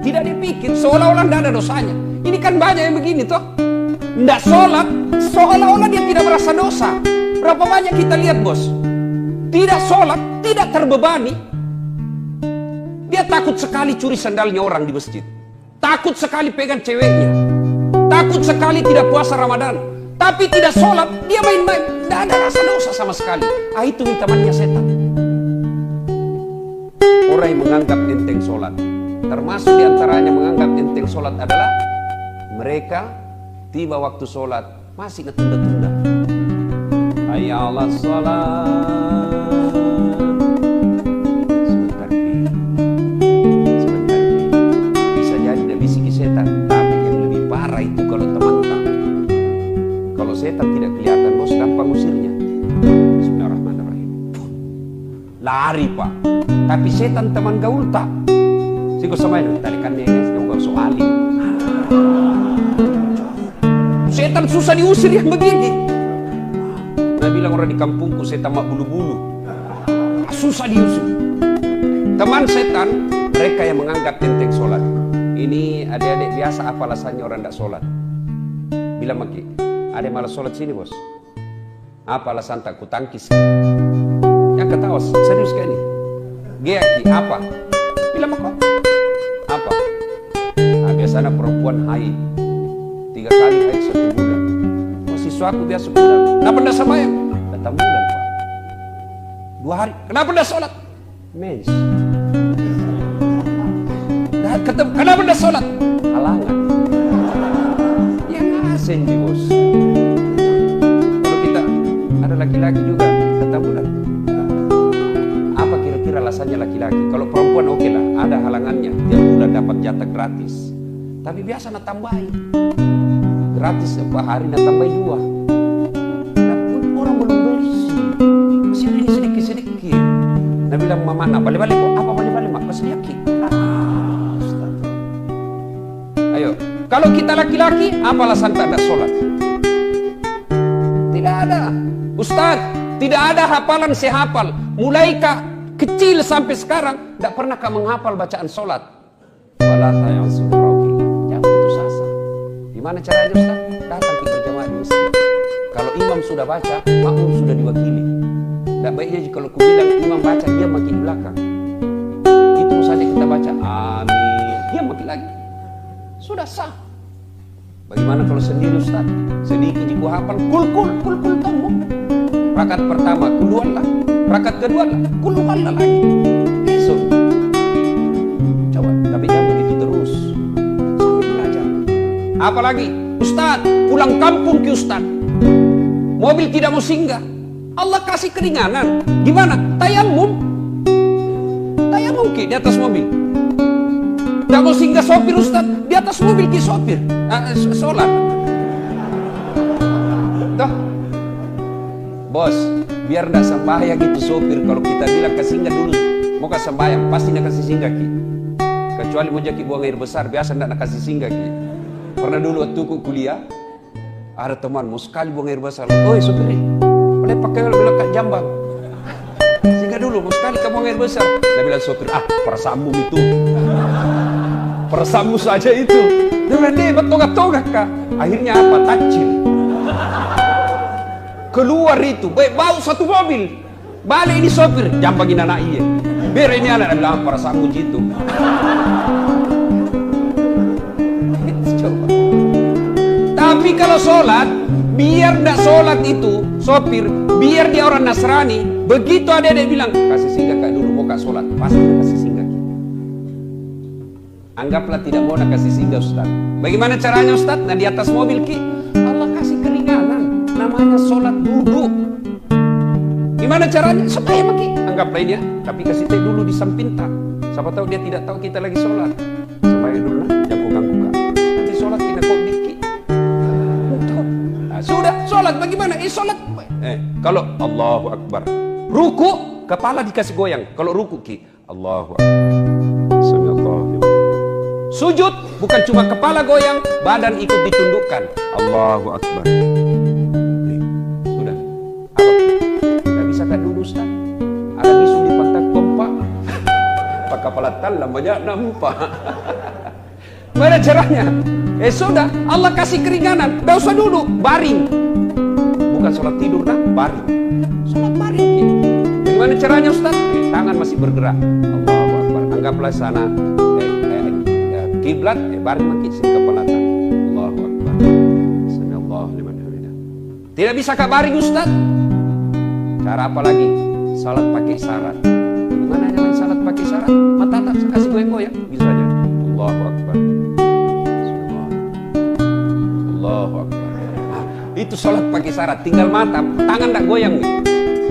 Tidak dipikir, seolah-olah tidak ada dosanya. Ini kan banyak yang begini toh. Tidak sholat, seolah-olah dia tidak merasa dosa. Berapa banyak kita lihat bos, tidak sholat, tidak terbebani. Dia takut sekali curi sandalnya orang di masjid. Takut sekali pegang ceweknya. Takut sekali tidak puasa Ramadan. Tapi tidak sholat, dia main-main. Tidak ada rasa dosa sama sekali. Itu temannya setan. Orang yang menganggap enteng sholat, termasuk diantaranya menganggap enteng sholat adalah mereka tiba waktu sholat masih ngetunda-tunda. Hayya 'alas sholat. Sebentar pi, sebentar pi. Bisa jadi dia bisiki setan. Tapi yang lebih parah itu kalau teman tak. Kalau setan tidak kelihatan bos, gampang usirnya. Bismillahirrahmanirrahim. Lari pak. Tapi setan teman gaul tak. Siko sama ini talikan dia guys, yang soalin. Setan susah diusir yang begini. Nah bilang orang di kampungku setan mak bulu-bulu. Susah diusir. Teman setan mereka yang menganggap enteng sholat. Ini adik-adik biasa apa alasannya orang tidak sholat? Bilang maki, ada malas sholat sini bos. Apa alasan tak kutangkis? Yang ketawa serius kayak ini. Geaki apa? Bilang kok apa? Nah, biasanya perempuan haid 3 kali haid 1 bulan. Mahasiswa aku biasa bulan. Kenapa tidak sembahyang? Datang bulan pak. 2 hari. Kenapa tidak sholat? Mens. Kenapa tidak sholat? Halangan. Ya ngasen ji bos. Kalau kita ada laki-laki juga datang bulan. Alasannya laki-laki. Kalau perempuan oke lah, ada halangannya. Tiap bulan dapat jatah gratis. Tapi biasa nak tambahin. Gratis 4 hari nak tambahin 2. Tapi orang belum bersih. Masih ada ini sedikit-sedikit. Nah bilang mama nak balik-balik kok. Apa balik-balik mak? Masih yakin. Ayo. Kalau kita laki-laki, apa alasan tak ada sholat? Tidak ada. Ustaz, tidak ada hafalan sehafal. Mulai kecil sampai sekarang tidak pernah menghafal bacaan sholat. Wala ta'yasur raqillah. Jangan putus asa. Gimana caranya Ustaz? Datang ke berjamaah di masjid. Kalau imam sudah baca, makmum sudah diwakili. Tidak baiknya kalau aku bilang imam baca, dia makin belakang. Itu saja kita baca amin, dia makin lagi. Sudah sah. Bagaimana kalau sendiri Ustaz? Sedikit jiku hafal kul kamu. Rakaat pertama kul lah. Rakaat kedua lah, kuluhan lah lagi. Besok. Coba, tapi jangan begitu terus. Sampai belajar. Apalagi, Ustaz, pulang kampung ke Ustaz. Mobil tidak mau singgah. Allah kasih keringanan. Gimana? Tayamum. Tayamum ki di atas mobil. Tidak mau singgah sopir Ustaz. Di atas mobil ki sopir. Sholat. Tuh. Bos, biar tidak sembahyang itu sopir. Kalau kita bilang ke singgah dulu, mau ke sembahyang, pasti tidak kasih singgah ki. Kecuali mau jadi buang air besar, biasa tidak kasih singgah ki. Pernah dulu waktu aku kuliah, ada teman mau sekali buang air besar. Oh sopir, boleh pakai bilang kat jambang. mau sekali kamu buang air besar. Dia bilang sopir, perasaanmu itu. Perasaanmu saja itu. Dia bilang, deh, tonggak-tonggak kak. Akhirnya apa? Tajil. Keluar itu, bau satu mobil. Balik ini sopir, jambangin anak iya. Biar ini anak, dia bilang, perasaanmu gitu. Coba. Tapi kalau sholat, biar tidak sholat itu, sopir, biar dia orang Nasrani, begitu ada yang bilang, kasih singgah kak dulu, mau kak sholat, pasti dia kasih singgah. Anggaplah tidak mau nak kasih singgah Ustaz. Bagaimana caranya Ustaz? Nah di atas mobil ki, Allah kasih keringanan, namanya sholat duduk. Gimana caranya? Supaya bagi, anggaplah ini ya, tapi kasih teh dulu di samping tak. Siapa tahu dia tidak tahu kita lagi sholat. Supaya dulu lah, jangan ganggu kak. Nanti sholat kita kok dikit. Sudah sholat bagaimana? Sholat. Kalau Allahu Akbar, ruku kepala dikasih goyang. Kalau ruku ki Allahu Akbar. Sujud bukan cuma kepala goyang, badan ikut ditundukkan. Allahu Akbar. Sudah. Apa? Gak bisa kan dulu Ustaz? Ada bisu di pantat pompa. Pak kepala talam banyak nampak. Mana caranya? Sudah, Allah kasih keringanan. Gak usah duduk, baring. Bukan sholat tidur, nah, baring. Sholat baring. Bagaimana caranya Ustaz? Tangan masih bergerak. Allahu Akbar. Anggaplah sana kiblat, baring makin sini kepala tangan. Allahu Akbar. Bismillah liman hamidah. Tidak bisa kak baring Ustaz? Cara apa lagi? Salat pakai syarat. Bagaimana dengan salat pakai syarat? Mata tak kasih goyang-goyang, bisa aja. Allahu Akbar. Allahu Akbar. Itu sholat pakai syarat, tinggal mata, tangan tak goyang.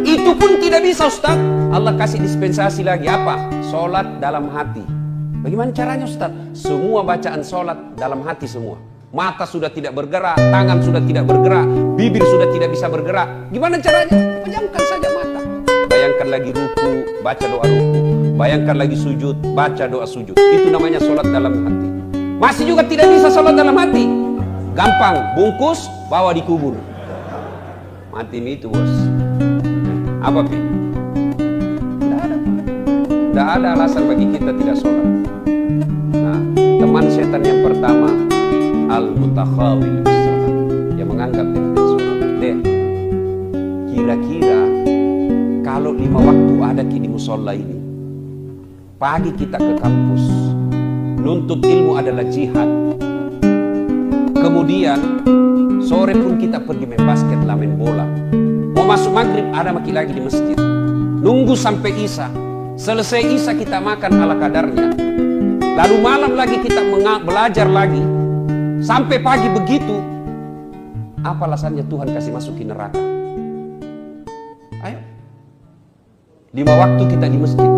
Itu pun tidak bisa Ustaz. Allah kasih dispensasi lagi apa? Sholat dalam hati. Bagaimana caranya Ustaz? Semua bacaan sholat dalam hati semua. Mata sudah tidak bergerak, tangan sudah tidak bergerak, bibir sudah tidak bisa bergerak. Gimana caranya? Pejamkan saja mata. Bayangkan lagi ruku, baca doa ruku. Bayangkan lagi sujud, baca doa sujud. Itu namanya sholat dalam hati. Masih juga tidak bisa sholat dalam hati. Gampang, bungkus, bawa dikubur. Mati itu bos. Apa Pi? Tidak ada Pak. Tidak ada alasan bagi kita tidak sholat. Nah, teman setan yang pertama, al-mutakhawil bis-sholat, yang menganggap enteng sholat. Dek, kira-kira kalau 5 waktu ada di musola ini, pagi kita ke kampus, nuntut ilmu adalah jihad. Kemudian sore pun kita pergi main basket, main bola. Mau masuk maghrib ada maki lagi di masjid. Nunggu sampai isya. Selesai isya kita makan ala kadarnya. Lalu malam lagi kita belajar lagi. Sampai pagi begitu. Apa alasannya Tuhan kasih masukin neraka? Ayo. 5 waktu kita di masjid.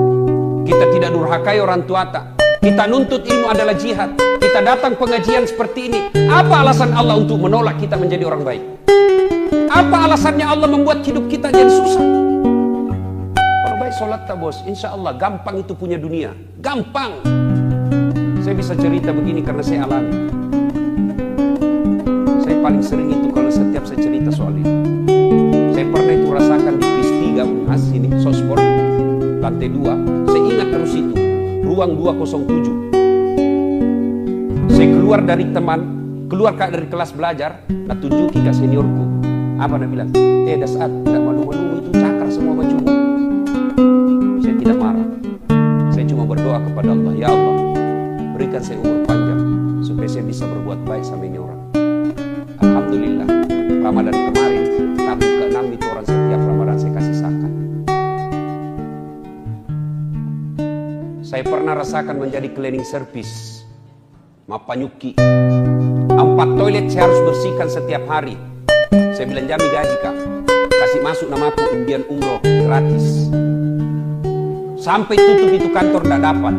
Kita tidak durhakai orang tua tak. Kita nuntut ilmu adalah jihad. Kita datang pengajian seperti ini. Apa alasan Allah untuk menolak kita menjadi orang baik? Apa alasannya Allah membuat hidup kita jadi susah? Kalau baik sholat tak bos, insya Allah gampang itu punya dunia. Gampang. Saya bisa cerita begini karena saya alami. Saya paling sering itu kalau setiap saya cerita soal ini. Saya pernah itu rasakan di PIS 3 Unhas ini, Sospor, lantai 2. Saya ingat terus itu. Ruang 207. Saya keluar dari teman, keluar dari kelas belajar, nak tunjuki ke seniorku. Apa dia bilang? Dasar, tidak malu-malu itu cakar semua bajumu. Saya tidak marah. Saya cuma berdoa kepada Allah, ya Allah, berikan saya umur panjang supaya saya bisa berbuat baik sama ini orang. Alhamdulillah, Ramadan kemarin, tahun ke-6 itu orang setiap Ramadan saya kasih zakat. Saya pernah rasakan menjadi cleaning service, mapanyuki. 4 toilet saya harus bersihkan setiap hari. Saya bilang jami gaji kak, kasih masuk namaku undian umroh gratis. Sampai tutup itu kantor tidak dapat.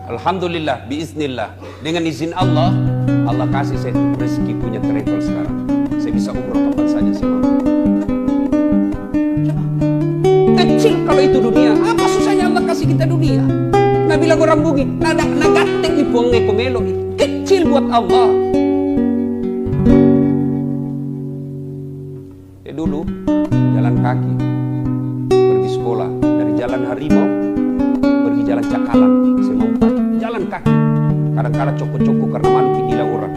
Alhamdulillah, biiznillah, dengan izin Allah, Allah kasih saya rezeki punya travel sekarang. Saya bisa umroh kapan saja saya mau. Kecil kalau itu dunia, apa susahnya Allah kasih kita dunia? Nah bilang orang bungi, nagatek di puang nekomelo, kecil buat Allah. Saya dulu jalan kaki pergi sekolah dari Jalan Harimau pergi Jalan Cakalang. Saya mau jalan kaki. Kadang-kadang coko-coko karena malu kidila orang.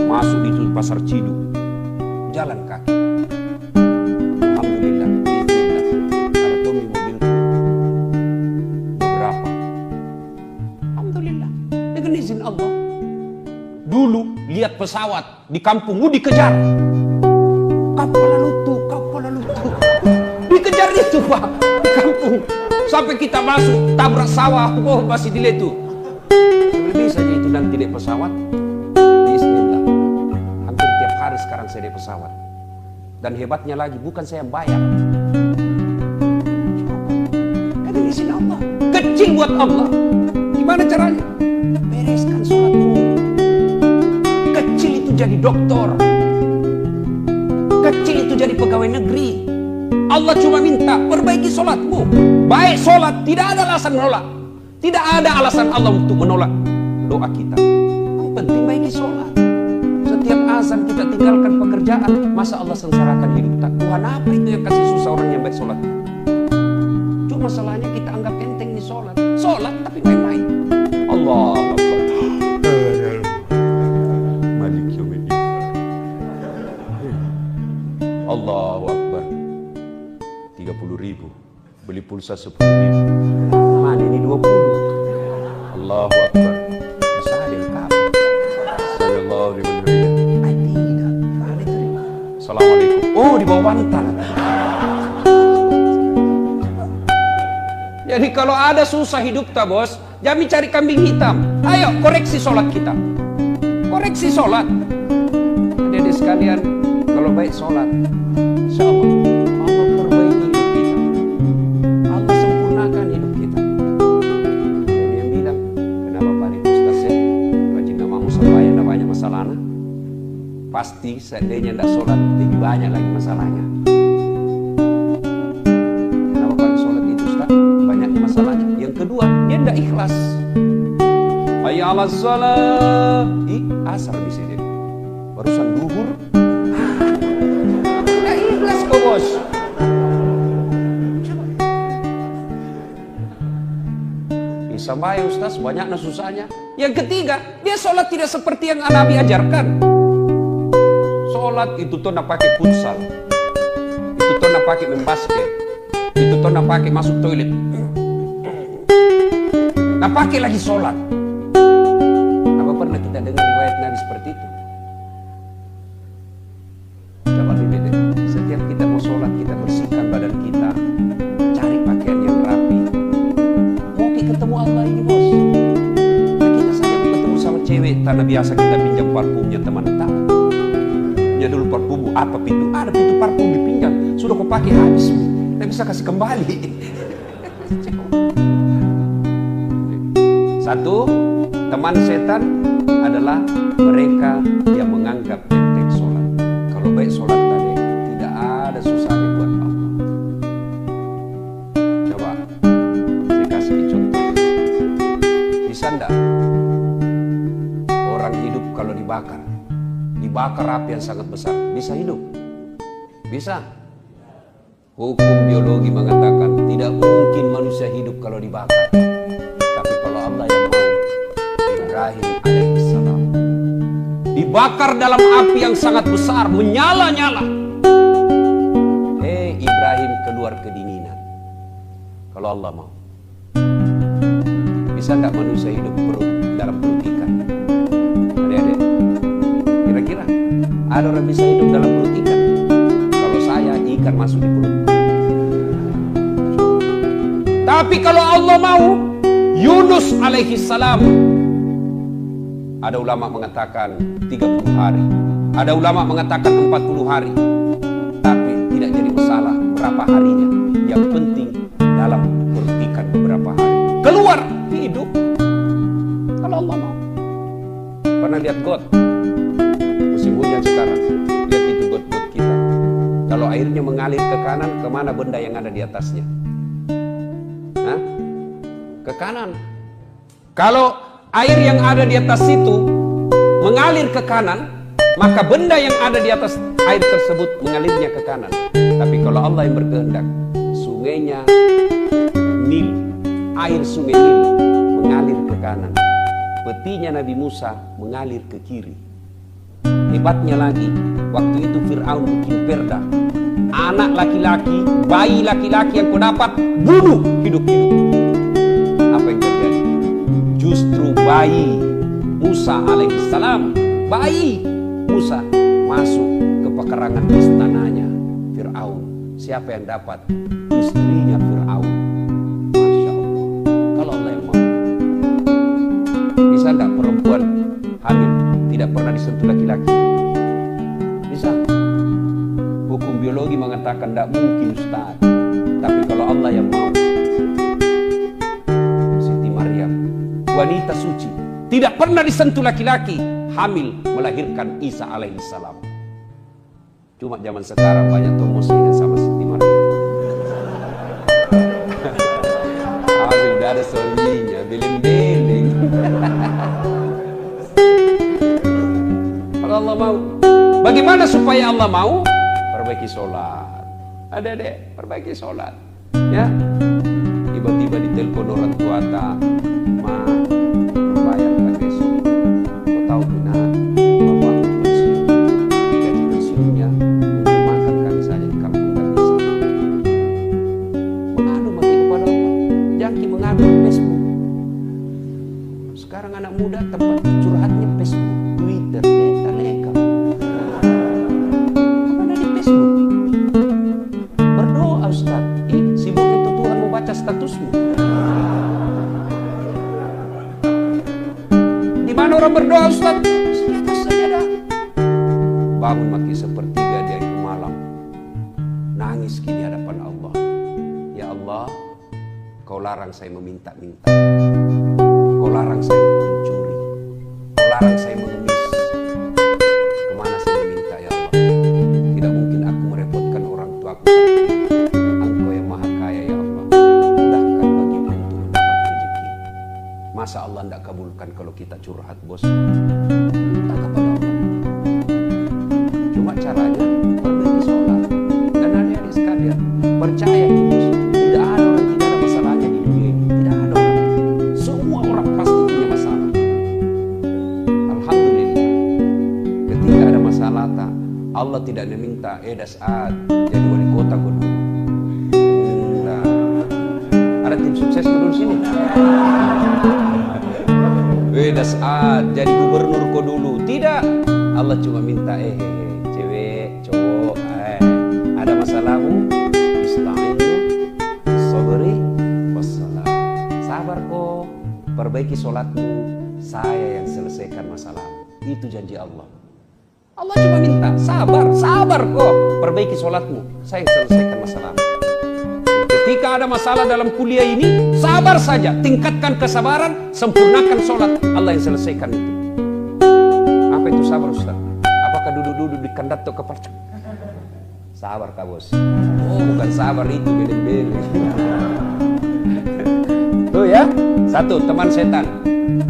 Masuk di pasar Ciduk. Jalan kaki. Alhamdulillah, bismillah. Ada Tommy mobil beberapa. Alhamdulillah, dengan izin Allah. Dulu lihat pesawat di kampung, dikejar. Kapal lutu. Dikejar itu Pak, di kampung. Sampai kita masuk, tabrak sawah, masih dilihat itu. Lebih saja itu nanti naik pesawat. Bismillah. Hampir tiap hari sekarang saya naik pesawat. Dan hebatnya lagi, bukan saya yang bayar. Dengan izin Allah. Kecil buat Allah. Gimana caranya? Bereskan sholatmu. Kecil itu jadi dokter. Kecil itu jadi pegawai negeri. Allah cuma minta perbaiki sholatmu. Baik sholat, tidak ada alasan menolak. Tidak ada alasan Allah untuk menolak doa kita. Yang penting baiki sholat. Setiap azan kita tinggalkan pekerjaan. Masa Allah sengsarakan hidup tak? Tuhan apa itu yang kasih susah orang yang baik sholat? Cuma masalahnya kita anggap enteng nih sholat. Sholat tapi main-main. Allah Akbar. Malik yaumiddin. Allahu Akbar. 30.000 beli pulsa 10.000. Mana ini 20? Allahu Akbar. Bisa adil kapan? Sallallahu alaihi wasallam. Tidak. Assalamualaikum. Oh, di bawah bantal. Jadi kalau ada susah hidup tak bos, jangan cari kambing hitam. Ayo koreksi sholat kita. Koreksi sholat. Adik-adik sekalian, kalau baik sholat, insya Allah perbaiki hidup kita. Allah sempurnakan hidup kita. Ada yang bilang, kenapa Pak Ustaz ya rajin namamu sampai ada banyak masalahnya? Pasti seandainya tidak sholat lebih banyak lagi masalahnya. Kenapa Pak sholat itu Ustaz? Banyaknya masalahnya. Yang kedua, dia tidak ikhlas. Hayya 'alas shalah. Asar di sini. Barusan duhur. Tidak ikhlas kok bos. Bisa bayar Ustaz, banyaknya susahnya. Yang ketiga, dia sholat tidak seperti yang Nabi ajarkan. Sholat itu tuh nak pakai futsal, itu tuh nak pakai main basket, itu tuh nak pakai masuk toilet, nak pakai lagi sholat. Apa pernah kita dengar riwayat Nabi seperti itu? Coba lihat deh. Setiap kita mau sholat, kita bersihkan badan kita, cari pakaian yang rapi. Mau ketemu Allah ini bos. Nah, kita saja mau ketemu sama cewek, tanah biasa kita pinjam parfumnya teman tak. Ya dulu parfum apa pintu? Ada pintu parfum dipinjam. Sudah kau pakai habis, tidak bisa kasih kembali. Satu, teman setan adalah mereka yang menganggap enteng sholat. Kalau baik sholat tadi tidak ada susahnya buat Allah. Coba saya kasih contoh. Bisa enggak orang hidup kalau dibakar api yang sangat besar, bisa hidup? Bisa. Hukum biologi mengatakan tidak mungkin manusia hidup kalau dibakar. Tapi kalau Allah yang mau, Ibrahim alaihissalam dibakar dalam api yang sangat besar, menyala-nyala. Ibrahim keluar kedinginan. Kalau Allah mau. Bisa enggak manusia hidup dalam perut ikan? Adik-adik, kira-kira ada orang bisa hidup dalam perut ikan? Kalau saya, ikan masuk di perut. Tapi kalau Allah mau, Yunus alaihissalam, ada ulama mengatakan 30 hari, ada ulama mengatakan 40 hari. Tapi tidak jadi masalah berapa harinya. Yang penting dalam perut ikan beberapa hari. Keluar hidup. Kalau Allah mau. Pernah lihat got? Musim hujan sekarang, lihat itu got-got kita. Kalau airnya mengalir ke kanan, kemana benda yang ada di atasnya? Hah? Ke kanan. Kalau air yang ada di atas situ mengalir ke kanan, maka benda yang ada di atas air tersebut mengalirnya ke kanan. Tapi kalau Allah yang berkehendak, sungainya Nil, air sungai Nil mengalir ke kanan, petinya Nabi Musa mengalir ke kiri. Hebatnya lagi, waktu itu Fir'aun bikin perda, anak laki-laki, bayi laki-laki yang kau dapat, bunuh hidup-hidup. Apa yang terjadi? Justru bayi Musa alaihissalam, bayi Musa masuk ke pekarangan istananya Fir'aun. Siapa yang dapat? Istrinya Fir'aun. Masya Allah. Kalau Allah yang mau. Bisa enggak perempuan hamil tidak pernah disentuh laki-laki? Bisa. Hukum biologi mengatakan tidak mungkin, Ustaz. Tapi kalau Allah yang mau, Siti Maryam, wanita suci, tidak pernah disentuh laki-laki, hamil melahirkan Isa alaihissalam. Cuma zaman sekarang banyak promosinya sama Siti Maryam. Hamil dari suaminya, beling-beling. Kalau Allah mau. Bagaimana supaya Allah mau? Perbaiki sholat. Adek-adek, perbaiki sholat. Ya. Tiba-tiba ditelepon orang tua tak, Ma, bayar kan besok. Kau tahu benar, Bapak pensiun. Gaji pensiunnya untuk makan kami saja di kampung Garisa. Mengadu mati kepada Allah. Jangki mengadu di Facebook. Sekarang anak muda tempat curhatnya Facebook, Twitter, leka. Apa ada di Facebook? Berdoa Ustaz. Sibuk itu Tuhan mau baca statusmu. Di mana orang berdoa Ustaz? Di atas sajadah. Bangun mati sepertiga di akhir malam, nangis di hadapan Allah. Ya Allah, Kau larang saya meminta-minta. Kau larang saya mencuri. Kau larang saya mengemis. Kemana saya meminta ya Allah? Tidak mungkin aku merepotkan orang tuaku saat ini. Engkau yang maha kaya ya Allah. Mudahkan bagiku untuk mendapat rezeki. Masa Allah tidak kabulkan kalau kita curhat, bos? Minta kepada Allah. Cuma caranya perbaiki sholat. Dan adik-adik sekalian, percaya bos, tidak ada orang tidak ada masalahnya di dunia ini. Tidak ada orang. Semua orang pasti punya masalah. Alhamdulillah. Ketika ada masalah tak, Allah tidak meminta Saad jadi wali kota kau dulu. Nah, ada tim sukses dulu sini. Saad jadi gubernur kau dulu. Tidak. Allah cuma minta cewek, cowok, ada masalahmu, ista'inu, sabri, wassalam. Sabar kok, perbaiki sholatmu, saya yang selesaikan masalahmu. Itu janji Allah. Allah cuma minta, sabar kok, perbaiki sholatmu, saya yang selesaikan masalahmu. Ketika ada masalah dalam kuliah ini, sabar saja, tingkatkan kesabaran, sempurnakan sholat, Allah yang selesaikan itu. Apa itu sabar Ustaz? Apakah duduk-duduk di kandat atau kepercak? Sabar kak bos. Oh bukan sabar itu, beleng-beleng. Tuh ya, satu, teman setan,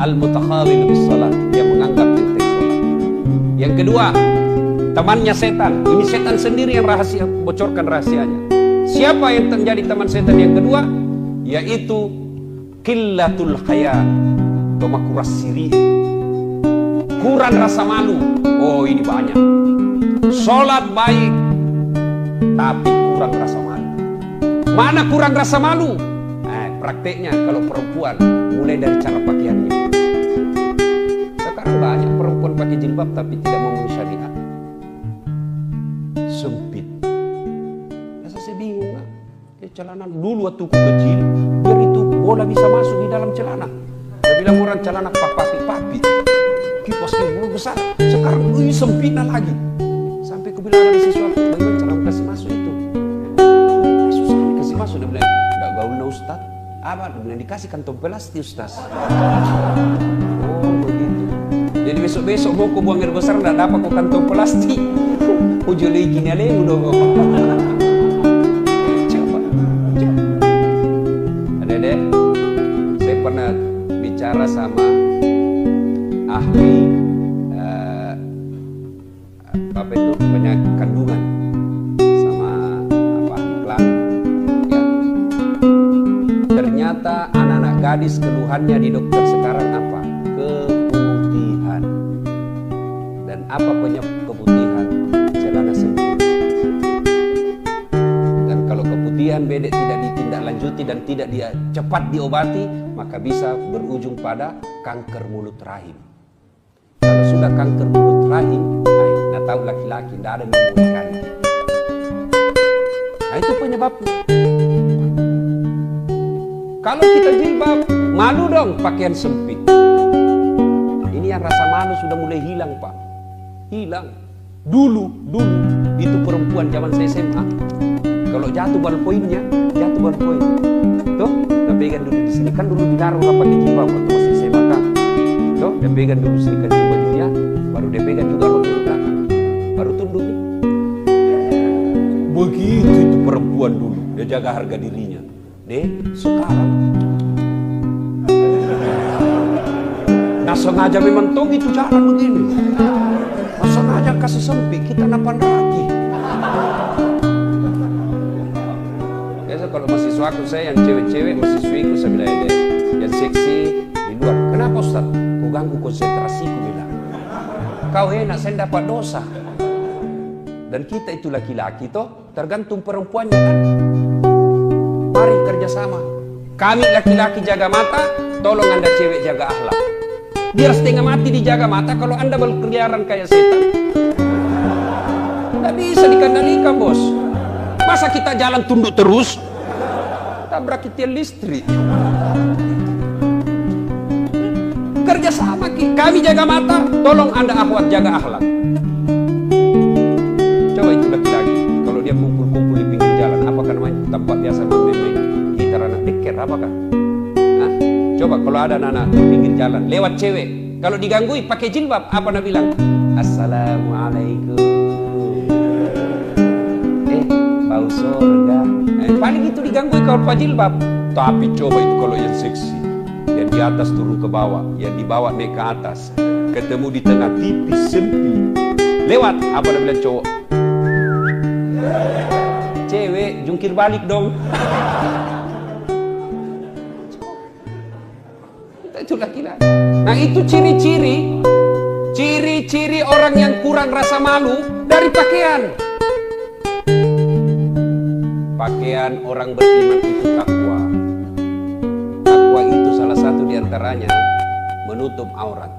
al-mutakhawil bis salat, dia menganggap enteng salat. Yang kedua, temannya setan. Ini setan sendiri yang rahasia, bocorkan rahasianya. Siapa yang menjadi teman setan yang kedua? Yaitu qillatul haya, tomakuras siri, kurang rasa malu. Oh ini banyak. Sholat baik, tapi kurang rasa malu. Mana kurang rasa malu? Prakteknya kalau perempuan, mulai dari cara pakaiannya. Sekarang banyak perempuan pakai jilbab tapi tidak memenuhi syariat. Sempit. Masa saya bingung lah. Celana dulu waktu ku kecil, biar itu bola bisa masuk di dalam celana. Saya bilang orang celana papi-papi. Kipas dulu besar. Sekarang ini sempitnya lagi. Sampai ku bilang ada sesuatu, bagaimana cara kasih masuk itu? Susah kasih masuk. Dia bilang, tidak gaulnya Ustaz. Apa? Dia bilang, dikasih kantong plastik Ustaz. Oh begitu. Jadi besok-besok mau ku buang air besar, tidak dapat ku kantong plastik. Ujung lagi gini aja udah. Coba. Adek-adek, saya pernah bicara sama ahli apa itu penyakit kandungan sama apa iklan ya. Ternyata anak-anak gadis keluhannya di dokter sekarang apa? Keputihan. Dan apa penyebab keputihan? Celana sempit. Dan kalau keputihan bedek tidak ditindaklanjuti dan tidak cepat diobati, maka bisa berujung pada kanker mulut rahim. Kalau sudah kanker mulut rahim, nah tahu laki-laki tidak ada yang memulihkan. Nah itu penyebabnya. Kalau kita jilbab, malu dong pakaian sempit. Ini yang rasa malu sudah mulai hilang, Pak. Hilang. Dulu itu perempuan zaman saya SMA. Kalau jatuh ballpointnya, jatuh ballpoint. Tuh, dia pegang dulu di sini. Kan dulu dilarang orang pakai jilbab waktu masih SMA kan. Tuh, dia pegang dulu sini kan bajunya, baru dia pegang juga roti di belakang. Baru tunduk. Begitu itu perempuan dulu. Dia jaga harga dirinya. Sekarang nah sengaja memang tong itu jalan begini. Nah, sengaja kasih sempit kita napan lagi. Biasa kalau mahasiswaku saya yang cewek-cewek, mahasiswiku saya bilang yang seksi di luar. Kenapa Ustaz? Kau ganggu konsentrasiku bilang. Kau enak saya dapat dosa. Dan kita itu laki-laki toh tergantung perempuannya kan. Mari kerjasama. Kami laki-laki jaga mata, tolong Anda cewek jaga akhlak. Biar setengah mati dijaga mata, kalau Anda berkeliaran kayak setan, tidak bisa dikendalikan bos. Masa kita jalan tunduk terus? Tabrak tiang listrik. Kerjasama, kami jaga mata, tolong Anda akhwat jaga akhlak. Coba itu laki-laki, kalau dia kumpul-kumpul di pinggir jalan, apakah namanya tempat biasa memilih gitar anak deker, apakah? Hah? Coba kalau ada anak di pinggir jalan, lewat cewek, kalau digangguin pakai jilbab, apa nak bilang? Assalamualaikum. Bau surga. Paling itu digangguin kalau pakai jilbab. Tapi coba itu kalau yang seksi, yang di atas turun ke bawah, yang di bawah naik ke atas, ketemu di tengah tipis sempit, lewat, apa nak bilang cowok? Cewek jungkir balik dong. Itu laki-laki. Nah itu ciri-ciri orang yang kurang rasa malu dari pakaian. Pakaian orang beriman itu takwa. Takwa itu salah satu diantaranya menutup aurat.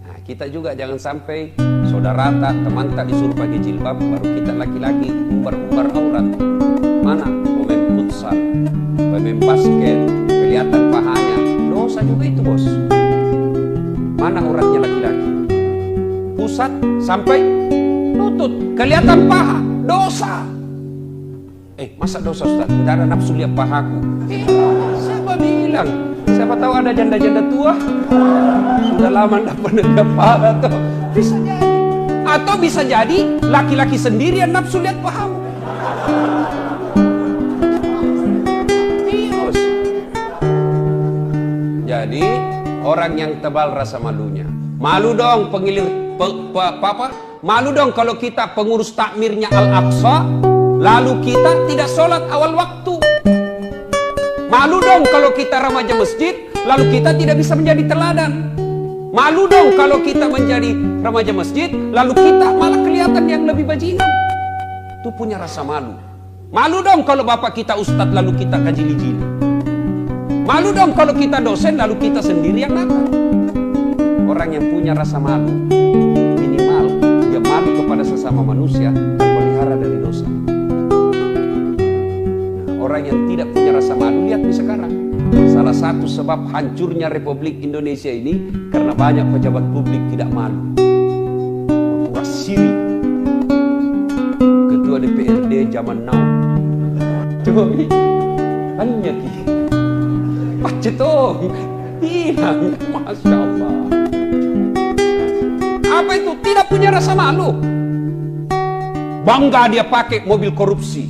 Nah, kita juga jangan sampai saudara tak, teman tak disuruh pakai jilbab, baru kita laki-laki umbar-umbar aurat. Mana pemain futsal, pemain basket, kelihatan pahanya, dosa juga itu bos. Mana auratnya laki-laki? Pusat sampai lutut, kelihatan paha, dosa. Masa dosa Ustaz? Tidak ada nafsu lihat pahaku. Siapa bilang? Siapa tahu ada janda-janda tua sudah lama tidak pernah lihat paha tuh. Bisa jadi. Atau bisa jadi laki-laki sendiri yang nafsu lihat pahamu. Tius. Jadi orang yang tebal rasa malunya. Malu dong malu dong kalau kita pengurus takmirnya Al-Aqsa, lalu kita tidak sholat awal waktu. Malu dong kalau kita remaja masjid, lalu kita tidak bisa menjadi teladan. Malu dong kalau kita menjadi remaja masjid, lalu kita malah kelihatan yang lebih bajingan. Itu punya rasa malu. Malu dong kalau bapak kita ustadz, lalu kita kajili-jili. Malu dong kalau kita dosen, lalu kita sendiri yang nakal. Orang yang punya rasa malu, minimal dia malu kepada sesama manusia, terpelihara dari dosa. Orang yang tidak punya rasa malu, lihat nih sekarang. Salah satu sebab hancurnya Republik Indonesia ini karena banyak pejabat publik tidak malu. Wasiri, ketua DPRD zaman now. Coba hanya Pacetong hilang, masya Allah. Apa itu? Tidak punya rasa malu. Bangga dia pakai mobil korupsi.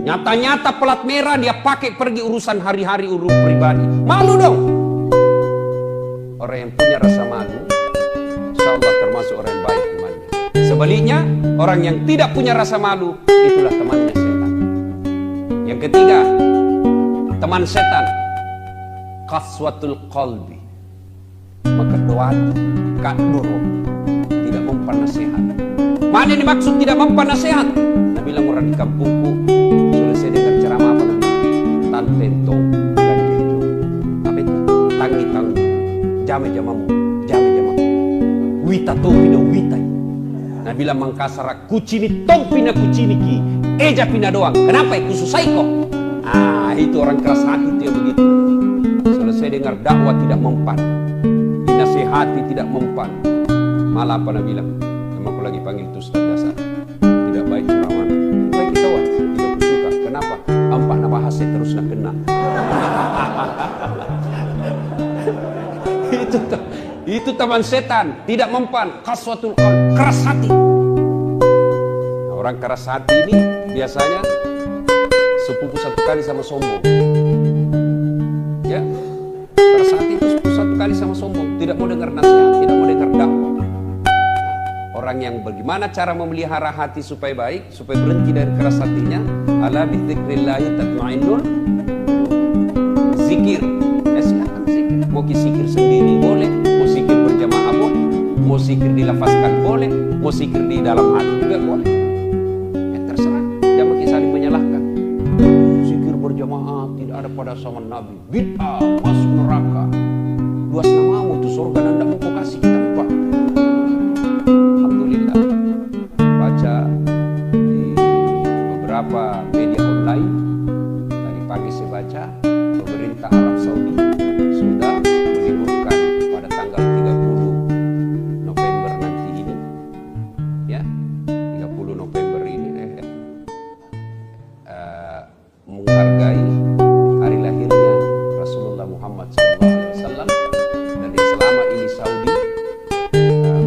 Nyata-nyata pelat merah dia pakai pergi urusan hari-hari, urusan pribadi. Malu dong. Orang yang punya rasa malu, insya Allah termasuk orang yang baik imannya. Sebaliknya, orang yang tidak punya rasa malu, itulah temannya setan. Yang ketiga, teman setan, qaswatul qalbi, maka doa kadoro, tidak mempan nasihat. Mana yang dimaksud tidak mempan nasihat? Nabi bilang orang di kampungku, selesai dengar ceramah apa Nabi? Tantentong dan jejo. Apa itu? Tangi-tangi, jame-jamamu, jame-jamamu. Wita to pina witai. Nabi bilang mangkasara kucini tong pina kucini ki, eja pina doang. Kenapa? Kususai kok. Itu orang keras hati itu yang begitu. Selesai dengar dakwah tidak mempan, dinasihati tidak mempan, malah apa Nabi bilang? Memang aku lagi panggil itu Ustaz dasar, tidak baik ceramah, baik kita wah, tidak suka. Kenapa? Ampak na bahasa terus nak kena. Itu teman setan, tidak mempan, qaswatul qalb, keras hati. Nah, orang keras hati ini biasanya sepupu satu kali sama sombong. Ya, keras hati itu sepupu satu kali sama sombong, tidak mau dengar nasihat, tidak mau dengar dakwah. Orang yang bagaimana cara memelihara hati supaya baik, supaya berhenti dari keras hatinya, ala bidzikrillahi tatma'innul zikir. Ya silakan zikir. Mau zikir sendiri boleh, mau zikir berjamaah boleh, mau zikir dilafazkan boleh, mau zikir di dalam hati juga boleh. Ya terserah, jangan saling menyalahkan. Zikir berjamaah tidak ada pada zaman Nabi, bid'ah, masuk neraka. Luas namamu itu surga dan tidak mau kasih kita lupa. Alhamdulillah, baca di beberapa media online, tadi pagi saya baca pemerintah Arab Saudi sudah meliburkan pada tanggal 30 November nanti ini, ya 30 November ini menghargai hari lahirnya Rasulullah Muhammad SAW, dan selama ini Saudi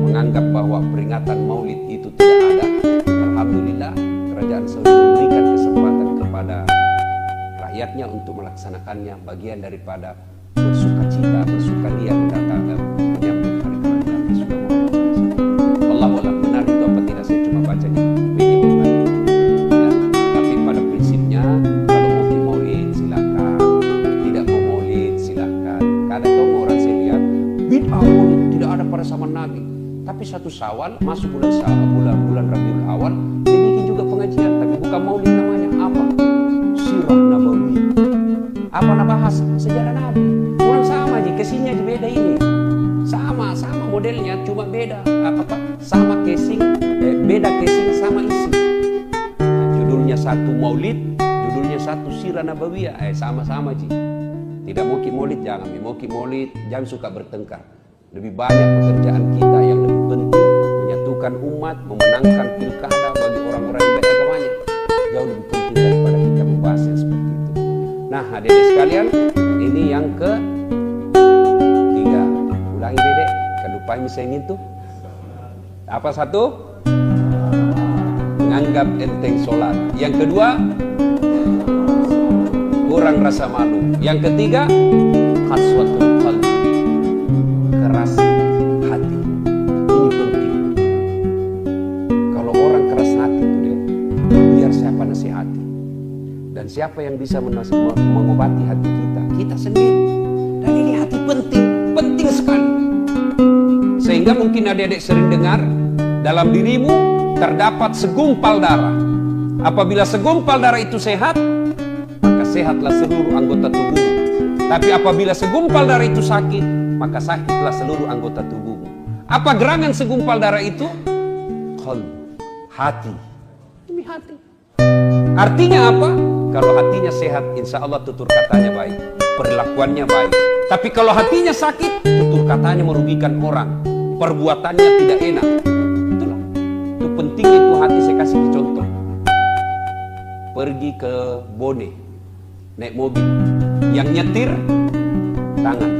menganggap bahwa peringatan Maulid itu tidak ada. Alhamdulillah, kerajaan Saudi memberikan kesempatan kepada rakyatnya untuk melaksanakannya, bagian daripada bersukacita, bersukaria mendatangkan menyambut hari kelahiran Rasulullah Muhammad SAW. Wallahu a'lam, benar itu apa tidak, saya cuma baca di media online. Ya, tapi pada prinsipnya kalau mau Maulid silakan, tidak mau Maulid silakan. Kadang tuh orang saya lihat bid'ah Maulid tidak ada pada zaman Nabi. Tapi satu Syawal masuk bulan Rabiul Awal dibikin juga pengajian, tapi bukan Maulid namanya, apa? Sirah Nabawi. Apa nabahas sejarah Nabi? Kurang sama aja, casingnya aja beda ini. Sama modelnya, cuma beda apa? Sama casing, beda casing sama isi. Nah, judulnya satu Maulid, judulnya satu Sirah Nabawiyah, sama-sama aja. Tidak mau Maulid jangan, mau Maulid jangan suka bertengkar. Lebih banyak pekerjaan kita yang lebih penting, menyatukan umat, memenangkan pilkada bagi orang-orang yang baik agamanya. Jauh lebih penting daripada kita membahas yang seperti itu. Nah, hadirin sekalian, ini yang ketiga. Ulangi beda, kan lupa misalnya itu. Apa satu? Menganggap enteng sholat. Yang kedua, kurang rasa malu. Yang ketiga, qaswatul qalb, keras hati. Ini penting. Kalau orang keras hati itu deh, biar siapa nasihati. Dan siapa yang bisa mengobati hati kita? Kita sendiri. Dan ini hati penting sekali. Sehingga mungkin adik-adik sering dengar, dalam dirimu terdapat segumpal darah. Apabila segumpal darah itu sehat, maka sehatlah seluruh anggota tubuhmu. Tapi apabila segumpal darah itu sakit, maka sakitlah seluruh anggota tubuhmu. Apa gerangan segumpal darah itu? Qalb, hati. Ini hati. Artinya apa? Kalau hatinya sehat, insya Allah tutur katanya baik, perilakuannya baik. Tapi kalau hatinya sakit, tutur katanya merugikan orang, perbuatannya tidak enak. Itulah. Itu pentingnya itu hati. Saya kasih contoh. Pergi ke Bone, naik mobil, yang nyetir tangan,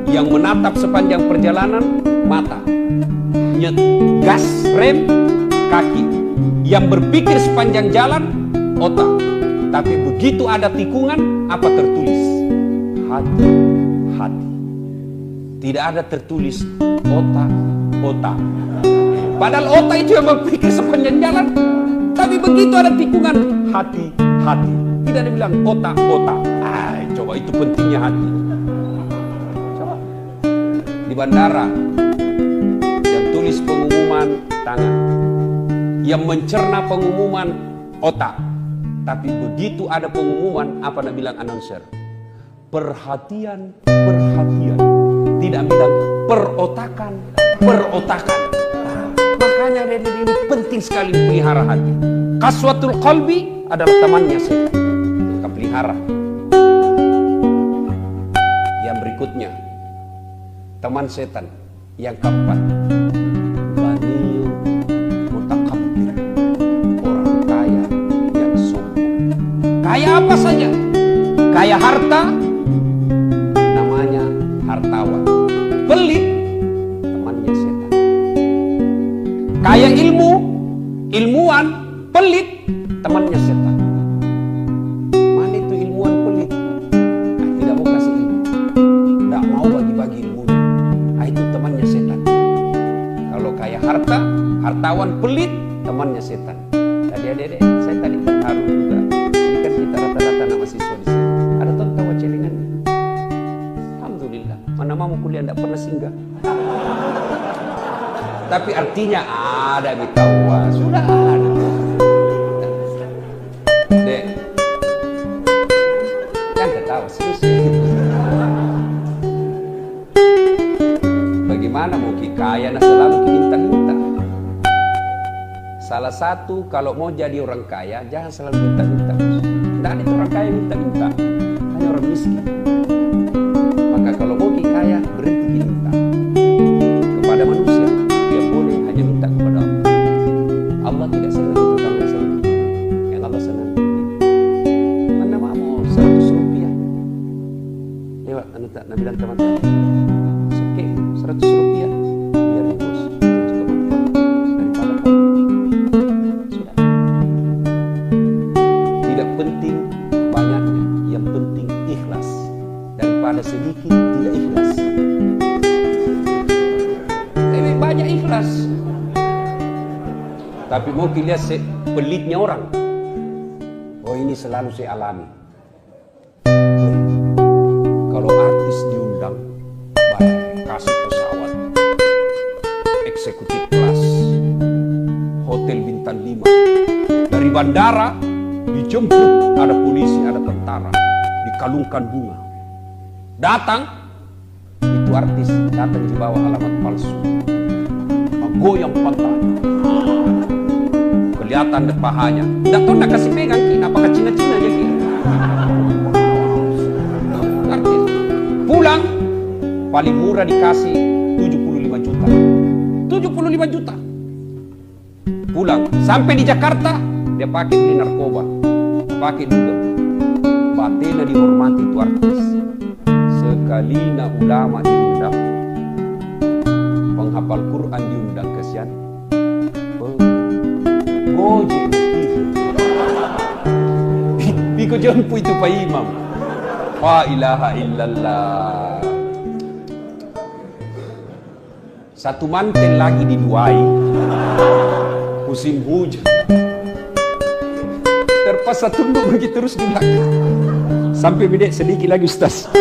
yang menatap sepanjang perjalanan mata, gas rem kaki, yang berpikir sepanjang jalan otak. Tapi begitu ada tikungan, apa tertulis? Hati. Tidak ada tertulis otak. Padahal otak itu yang berpikir sepanjang jalan. Tapi begitu ada tikungan, hati. Tidak ada bilang otak. Coba itu pentingnya hati. Coba. Di bandara, yang tulis pengumuman tangan, yang mencerna pengumuman otak. Tapi begitu ada pengumuman, apa nak bilang announcer? Perhatian. Tidak bilang perotakan. Makanya ini penting sekali pelihara hati. Kaswatul qalbi adalah temannya setan. Maka pelihara. Yang berikutnya, teman setan. Yang keempat, baniyun mutakabbir. Orang kaya yang sombong. Kaya apa saja? Kaya harta, namanya hartawan. Pelit, temannya setan. Kaya ilmuwan, pelit, temannya setan. Mana itu ilmuwan pelit? Tidak mau kasih ilmu, tidak mau bagi-bagi ilmunya. Itu temannya setan. Kalau kaya hartawan pelit, temannya setan. Adik-adik, saya tadi terharu juga. Ini kan kita rata-rata nama siswa di sini. Ada tawa celingannya. Alhamdulillah. Mana mau kuliah tidak pernah singgah. Tapi artinya ada mitawa, sudah ada. Dek, jangan ketawa, serius. Bagaimana mau kaya selalu minta-minta. Salah satu kalau mau jadi orang kaya, jangan selalu minta-minta. Tidak ada orang kaya minta-minta, hanya orang miskin. Maka kalau mau kaya, berhenti minta kepada manusia. Minta kepada Allah. Allah tidak senang itu tanda senang. Yang Allah senang mana mau 100 rupiah lewat nak bilang teman-teman oke 100 rupiah biar bos juga manfaat daripada sudah. Tidak penting banyaknya, yang penting ikhlas. Daripada sedikit tidak ikhlas, lebih banyak ikhlas. Tapi mau lihat pelitnya orang. Oh, ini selalu saya alami. Kalau artis diundang, kasih pesawat, eksekutif kelas, hotel bintang 5. Dari bandara dijemput, ada polisi, ada tentara, dikalungkan bunga. Datang, itu artis datang dibawa alamat palsu, menggoyang pantatnya. Kelihatan pahanya. Tidak tahu nak kasih pegang ki, apakah Cina-Cina aja ki. Artis. Pulang paling murah dikasih 75 juta. 75 juta. Pulang sampai di Jakarta dia pakai beli narkoba, pakai juga. Batena dihormati itu artis. Sekalina ulama diundang, penghafal Quran diundang, kasihan. Biko jempu itu Pak Imam. La ilaha illallah. Satu mantel lagi diduai, musim hujan. Terpaksa tunduk begitu terus di belakang. Sampai bedek sedikit lagi Ustaz.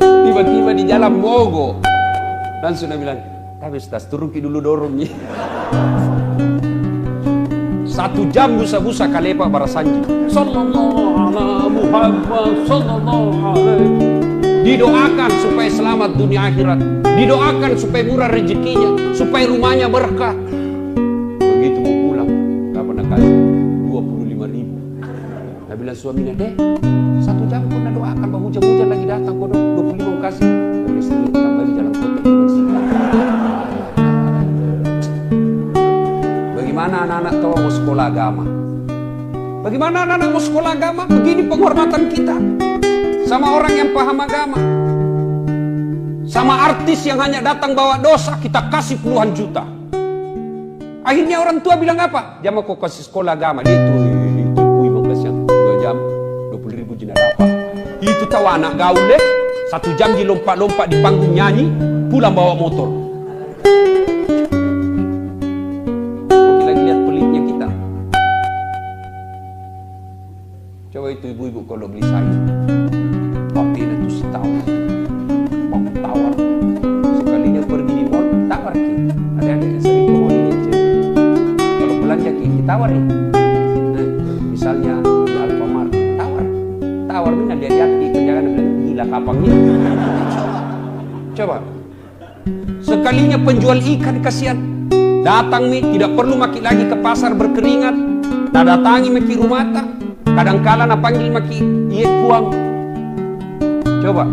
Tiba-tiba di jalan mogok. Langsung dia bilang, tapi Ustaz turun dulu dorongnya. 1 jam busa-busa kalepa barasanji. Sallallahu ala Muhammad sallallahu alaihi. Didoakan supaya selamat dunia akhirat. Didoakan supaya murah rezekinya, supaya rumahnya berkah. Begitu mau pulang, kapan nak kasih 25.000. Dia bilang suaminya, deh 1 jam pun nak doakan, bahwa hujan-hujan lagi datang, kau 25 kasih. Dia bilang sini tambah di jalan kota. Bagaimana anak-anak tahu mau sekolah agama? Bagaimana anak-anak mau sekolah agama? Begini penghormatan kita sama orang yang paham agama. Sama artis yang hanya datang bawa dosa, kita kasih puluhan juta. Akhirnya orang tua bilang apa? Jangan kau kasih sekolah agama. Dia itu imam kasihan 2 jam 20.000 jina dapat. Itu tahu anak gaul 1 jam dilompat-lompat di panggung nyanyi, pulang bawa motor. itu ibu-ibu kalau beli sayur. Pakai itu si tawar. Mau tawar. Sekalinya pergi di mall, tawar ki. Ada yang sering ke mall ini aja. Kalau belanja ki, tawar nih. Nah, misalnya di Alfamart, tawar. Tawar ini lihat di penjagaan bilang gila kapangnya. Coba. Sekalinya penjual ikan kasihan. Datang nih, tidak perlu maki lagi ke pasar berkeringat. Tak datangi maki rumah tak. Kadang-kala na panggil maki iet buang. Coba.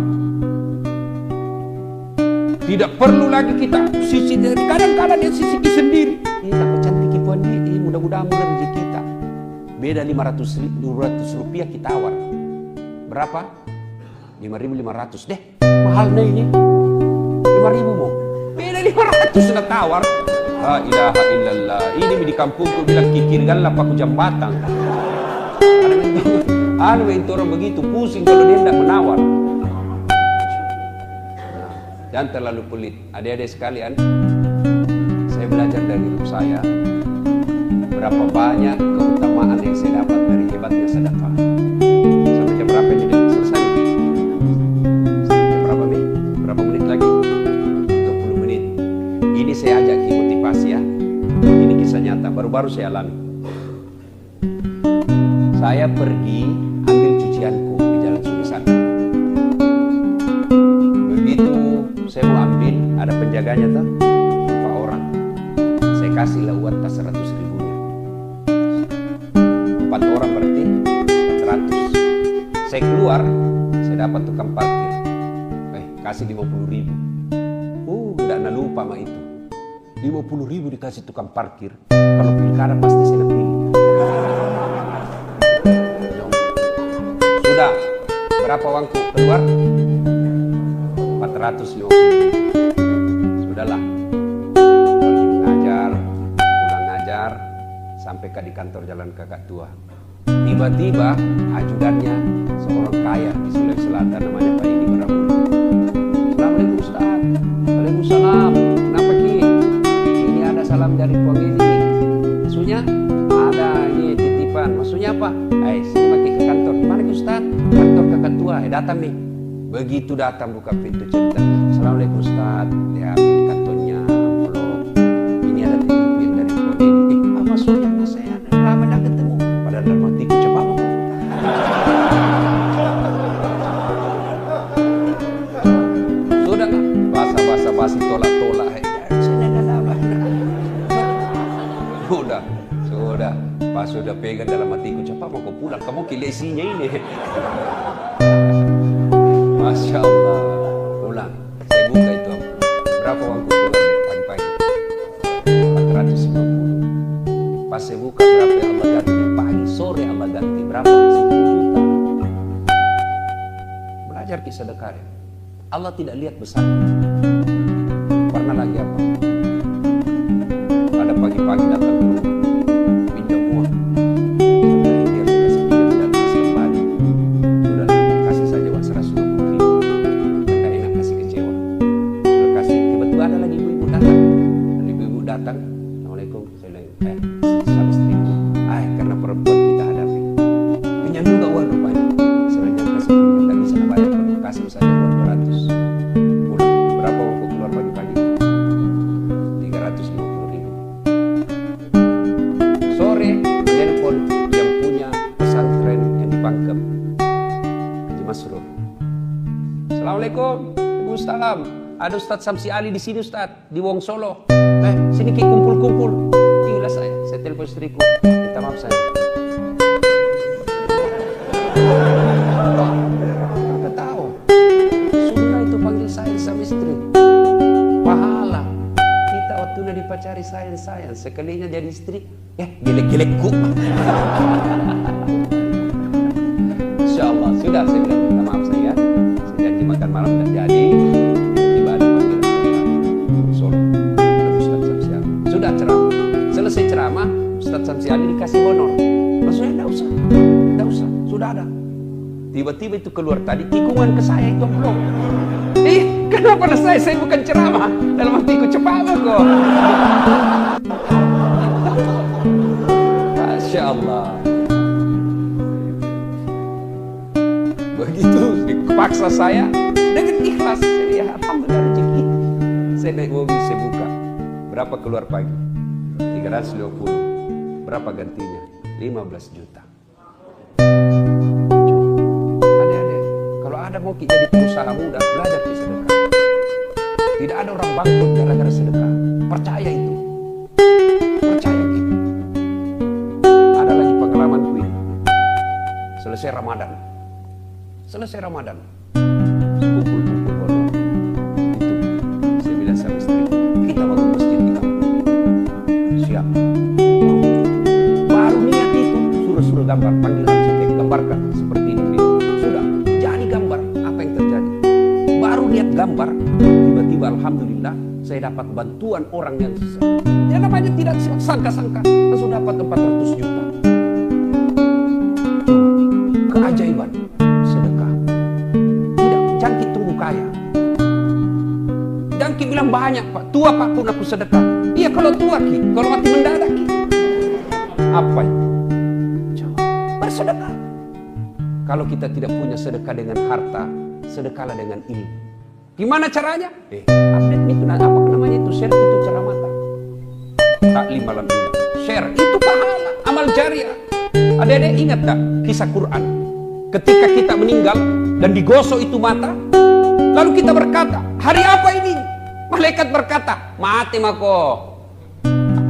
Tidak perlu lagi kita sisi dari kadang-kala dia sisi sendiri. Ini tak cantik ipuan ini, mudah-mudahan murah rezeki kita. Beda 200 rupiah kita tawar. Berapa? 5.500 deh. Mahal nih ini. 5.000 mau. Beda 500 sudah tawar. La ilaha illallah. Ini di kampungku bilang kikir galap aku jambatan. Ada yang orang begitu pusing kalau dia tidak menawar. Jangan terlalu pelit. Adik-adik sekalian, saya belajar dari hidup saya berapa banyak keutamaan yang saya dapat dari hebatnya sedekah. Sampai jam berapa ini selesai? Jam berapa nih? Berapa menit lagi? 20 menit. Ini saya ajak motivasi ya. Ini kisah nyata, baru-baru saya alami. Saya pergi ambil cucianku di Jalan Sumisana. Begitu saya mau ambil, ada penjaganya tuh, 4 orang. Saya kasihlah uang tas 100 ribunya. 4 orang berarti 400. Saya keluar, saya dapat tukang parkir. Kasih 50 ribu. Tidak lupa sama itu. 50 ribu dikasih tukang parkir. Kalau pilkada pasti saya pilih. Sudah. Berapa uangku keluar? 450 ribu. Sudahlah. Pergi mengajar, pulang ngajar, sampai ke di kantor Jalan Kakak Tua. Tiba-tiba ajudannya seorang kaya di Sulawesi Selatan namanya Pak Edi Baramudi. Assalamualaikum Ustaz. Waalaikumsalam. Kenapa Ki? Ini ada salam dari Puang Edi. Maksudnya? Ada ini titipan. Maksudnya apa? Sini pakai ke kantor. Mana Ki Ustaz? Kantor Kakak Tua. Datang nih. Begitu datang buka pintu cerita. Assalamualaikum Ustaz. Dia ambil kantornya amplop. Ini ada titipan dari Puang Edi. Apa maksudnya? Saya lama dah ketemu. Padahal dalam hatiku cepat aku. Sudah kan? Basa-basi tolak-tolak. Sudah. Pas sudah pegang dalam hatiku, cepat mau kau pulang. Kamu kira isinya ini. Masya Allah. Pulang. Saya buka itu. Berapa uangku keluar pagi-pagi? 450. Pas saya buka berapa yang Allah ganti? Pagi, sore Allah ganti. Berapa? 10 juta. Belajar kisah sedekah. Allah tidak lihat besar. Pernah lagi apa? Ada pagi-pagi datang ke rumah, pinjam uang. Dia kasih pinjam dan kasih kembali. Sudah kasih saja uang 150 ribu. Tidak enak kasih kecewa. Sudah kasih, tiba-tiba ada lagi ibu-ibu datang. Dan ibu-ibu datang, Assalamualaikum. Saya bilang, sama istriku. Karena perempuan kita hadapi. Pinjam juga uang rupanya. Saya bilang, kasih pinjam dan bisa bayar. Kasih saja uang 200. Pulang. Berapa waktu keluar pagi-pagi? 350 ribu. Sore, telepon yang punya pesantren yang di Pangkep, Haji Masrur. Assalamualaikum. Waalaikumsalam. Ada Ustadz Samsi Ali di sini Ustadz, di Wong Solo. Sini Ki kumpul-kumpul. Gila saya telepon istriku. Minta maaf saya. Nggak tahu. Sunnah itu panggil saya sama istri. Pahala. Kita waktu udah dipacari sayang. Sekalinya jadi istri, gelek-gelekku. Insyaallah sudah saya bilang minta maaf saya. Saya janji makan malam dan jadi. Tiba-tiba ada panggilan dari Solo. Ustadz Samsi Ali. Sudah ceramah. Selesai ceramah, Ustadz Samsi Ali dikasih honor. Maksudnya enggak usah. Sudah ada. Tiba-tiba itu keluar tadi tikungan ke saya itu belum. Kenapa saya bukan ceramah? Dalam hatiku cepat kok. Masya Allah. paksa saya dengan ikhlas. Ya alhamdulillah rezeki. Saya naik mobil, saya buka. Berapa keluar pagi? 350. Berapa gantinya? 15 juta. Adik-adik, kalau ada mau jadi pengusaha muda, belajar di sedekah. Tidak ada orang bangkrut gara-gara sedekah. Percaya itu. Percaya gitu. Ada lagi pengalamanku ini. Selesai Ramadan. Kumpul-kumpul bodoh. Itu. Saya bilang sama istri, kita bangun masjid di kampung. Siap. Baru niat itu, suruh gambar, panggil arsitek, gambarkan seperti ini. Sudah, jadi gambar. Apa yang terjadi? Baru niat gambar, tiba-tiba alhamdulillah saya dapat bantuan orang yang susah. Ya namanya tidak sangka-sangka, langsung dapat 400 juta. Keajaiban sedekah. Tidak, jangan kita tunggu kaya. Jangan kita bilang banyak Pak, tua Pak pun aku sedekah. Iya kalau tua Ki, kalau mati mendadak Ki. Apa itu? Coba bersedekah. Kalau kita tidak punya sedekah dengan harta, sedekahlah dengan ilmu. Gimana caranya? Update itu apa namanya itu, share itu ceramah. Taklim malam ini. Share itu pahala, amal jariah. Adik-adik ingat tak kisah Quran? Ketika kita meninggal dan digosok itu mata, lalu kita berkata, hari apa ini? Malaikat berkata, mati mako.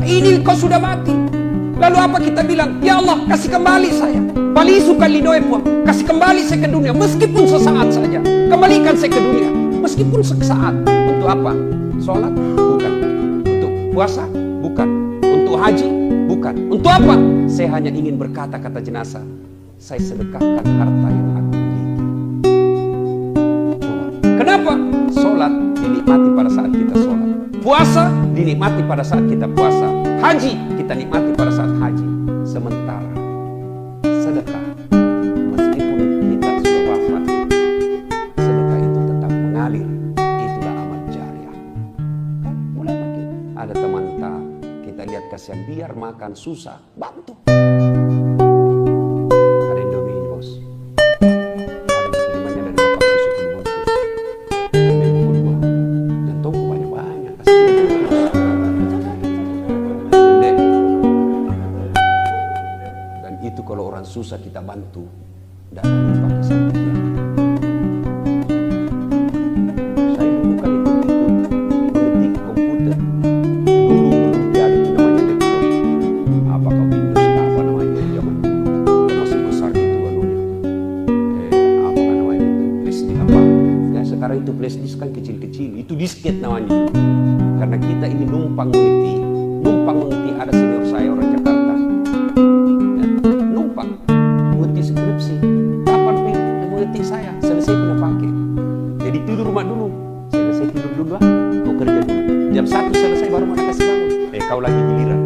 Ini kau sudah mati. Lalu apa kita bilang? Ya Allah, kasih kembali saya. Palisukan lidoepo, kasih kembali saya ke dunia, meskipun sesaat saja. Kembalikan saya ke dunia, meskipun sesaat. Untuk apa? Sholat? Bukan. Untuk puasa? Bukan. Untuk haji? Bukan. Untuk apa? Saya hanya ingin berkata kata jenazah, saya sedekahkan harta yang aku miliki. Coba. Kenapa? Sholat dinikmati pada saat kita sholat. Puasa dinikmati pada saat kita puasa. Haji kita nikmati pada saat haji. Sementara sedekah, meskipun kita sudah wafat, sedekah itu tetap mengalir. Itulah amal jariah. Kan mulai lagi. Ada teman kita lihat kasihan, biar makan susah, bantu. Ada Indomie bos. Ada kirimannya dari bapak besok bungkus. Ada buku 2. Dan toko banyak-banyak. Dan itu kalau orang susah kita bantu, tidak akan lupa kisah dia. Saya dulu kan ikut mengetik komputer. Dulu belum ada itu namanya laptop. Apakah Windows apa namanya zaman dulu. Masih besar itu anunya. Apa namanya itu? Flash disk apa? Ya, sekarang itu flash disk kan kecil-kecil. Itu disket namanya. Karena kita ini numpang mengerti ada senior saya orang Jakarta. Ya, numpang mengerti skripsi. Kapan mengerti saya? Selesai tidak pakai. Jadi tidur rumah dulu. Selesai tidur dulu lah. Kau kerja dulu. Jam 1 selesai baru mana kasih bangun. Kau lagi giliran.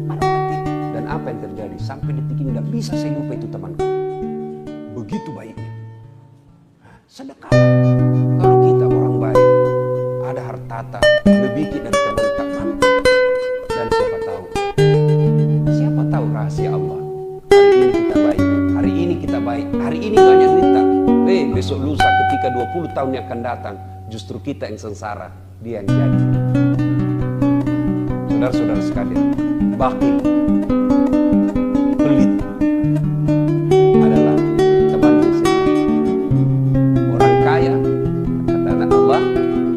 Mana mati. Dan apa yang terjadi? Sampai detik ini tidak bisa saya lupa itu temanku. Begitu baiknya. Sedekah. Kalau kita orang baik, ada hartata lebih dari teman-teman. Dan siapa tahu rahasia Allah. Hari ini kita baik, hari ini banyak cerita. Besok lusa ketika 20 tahun yang akan datang, justru kita yang sengsara, dia yang jadi. Saudara-saudara sekalian, bakhil, pelit adalah teman kita. Orang kaya, kata anak Allah,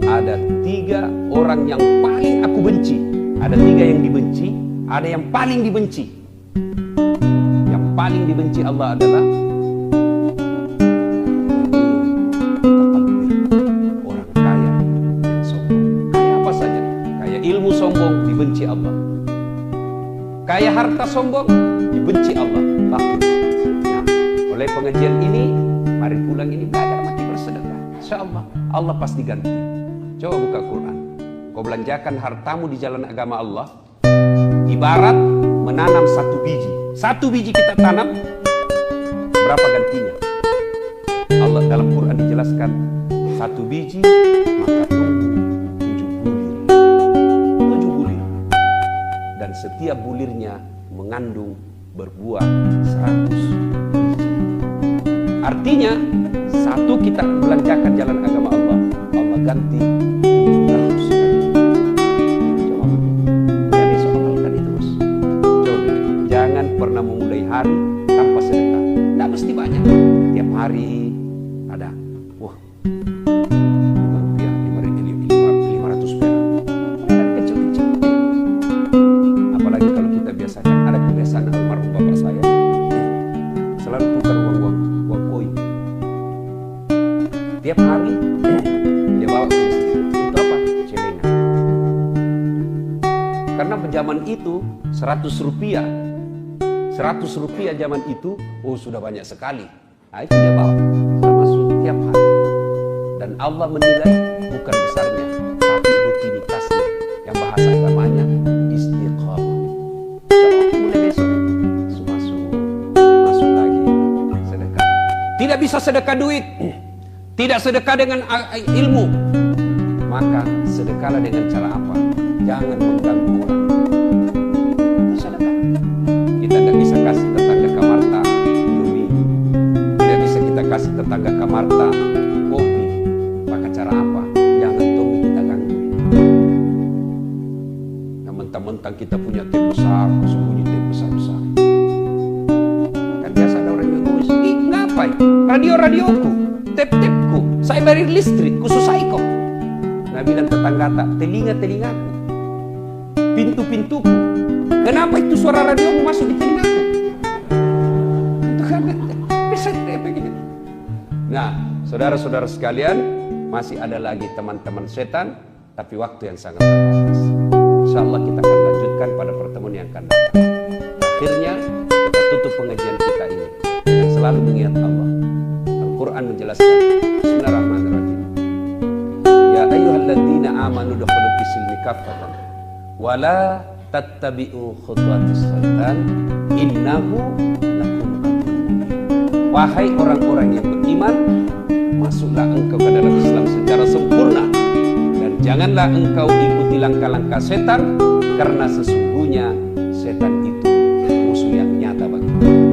ada 3 orang yang paling aku benci. Ada 3 yang dibenci, ada yang paling dibenci. Yang paling dibenci Allah adalah orang kaya yang sombong. Kaya apa saja? Kaya ilmu sombong dibenci Allah. Kaya harta sombong dibenci Allah. Bakhil. Nah, oleh pengajian ini, mari pulang ini belajar makin bersedekah. Insyaallah Allah pasti ganti. Coba buka Quran. Kau belanjakan hartamu di jalan agama Allah, ibarat menanam 1 biji. 1 biji kita tanam, berapa gantinya? Allah dalam Quran dijelaskan, 1 biji maka tumbuh 7 bulir. 7 bulir. Dan setiap bulirnya mengandung berbuah 100 biji. Artinya Satu kita belanjakan jalan agama Allah, Allah ganti 700 kali. Coba jadi soalkan itu terus. Coba jangan pernah memulai hari tanpa sedekah. Tidak mesti banyak. Tiap hari ada. Wah, rupiah 500 perak. Ada kecil-kecil. Apalagi kalau kita biasakan, ada kebiasaan almarhum bapak saya selalu tukar uang koin. Tiap hari dia bawa ke masjid. Itu apa? Celengan. Karena zaman itu 100 rupiah zaman itu, oh sudah banyak sekali. Nah itu dia bawa termasuk tiap hari. Dan Allah menilai bukan besarnya, tapi rutinitasnya. Yang bahasa agamanya istiqamah. Coba mulai besok masuk lagi sedekah. Tidak bisa sedekah duit, tidak sedekah dengan ilmu. Maka sedekahlah dengan cara apa? Jangan mengganggu orang. Sedekah. Kita tidak bisa kasih tetangga kamarta Indomie. Tidak bisa kita kasih tetangga kamarta kopi. Maka cara apa? Jangan Tommy kita ganggu. Nah, mentang-mentang kita punya teh besar, sembunyi teh besar-besar. Kan biasa ada orang yang nulis, ih ngapain? Radio-radioku, tep-tepku, saya bayar listrik, khusus saya kok. Nah bilang tetangga tak, telinga-telingaku, pintu-pintuku. Kenapa itu suara radiomu masuk di telingaku? Itu kan bisa begitu. Nah, saudara-saudara sekalian, masih ada lagi teman-teman setan, tapi waktu yang sangat terbatas. InsyaAllah kita akan lanjutkan pada pertemuan yang akan datang. Akhirnya kita tutup pengajian kita ini dan selalu mengingat Allah. Al-Quran menjelaskan. Bismillahirrahmanirrahim. Ya ayyuhalladzina amanu dukhulu fis-silmi kaffatan wa la tattabi'u khutuwatis syaitan innahu lakum aduwwun mubin. Wahai orang-orang yang beriman, masuklah engkau ke dalam Islam secara sempurna dan janganlah engkau ikuti langkah-langkah setan, karena sesungguhnya setan itu musuh yang nyata bagi kalian.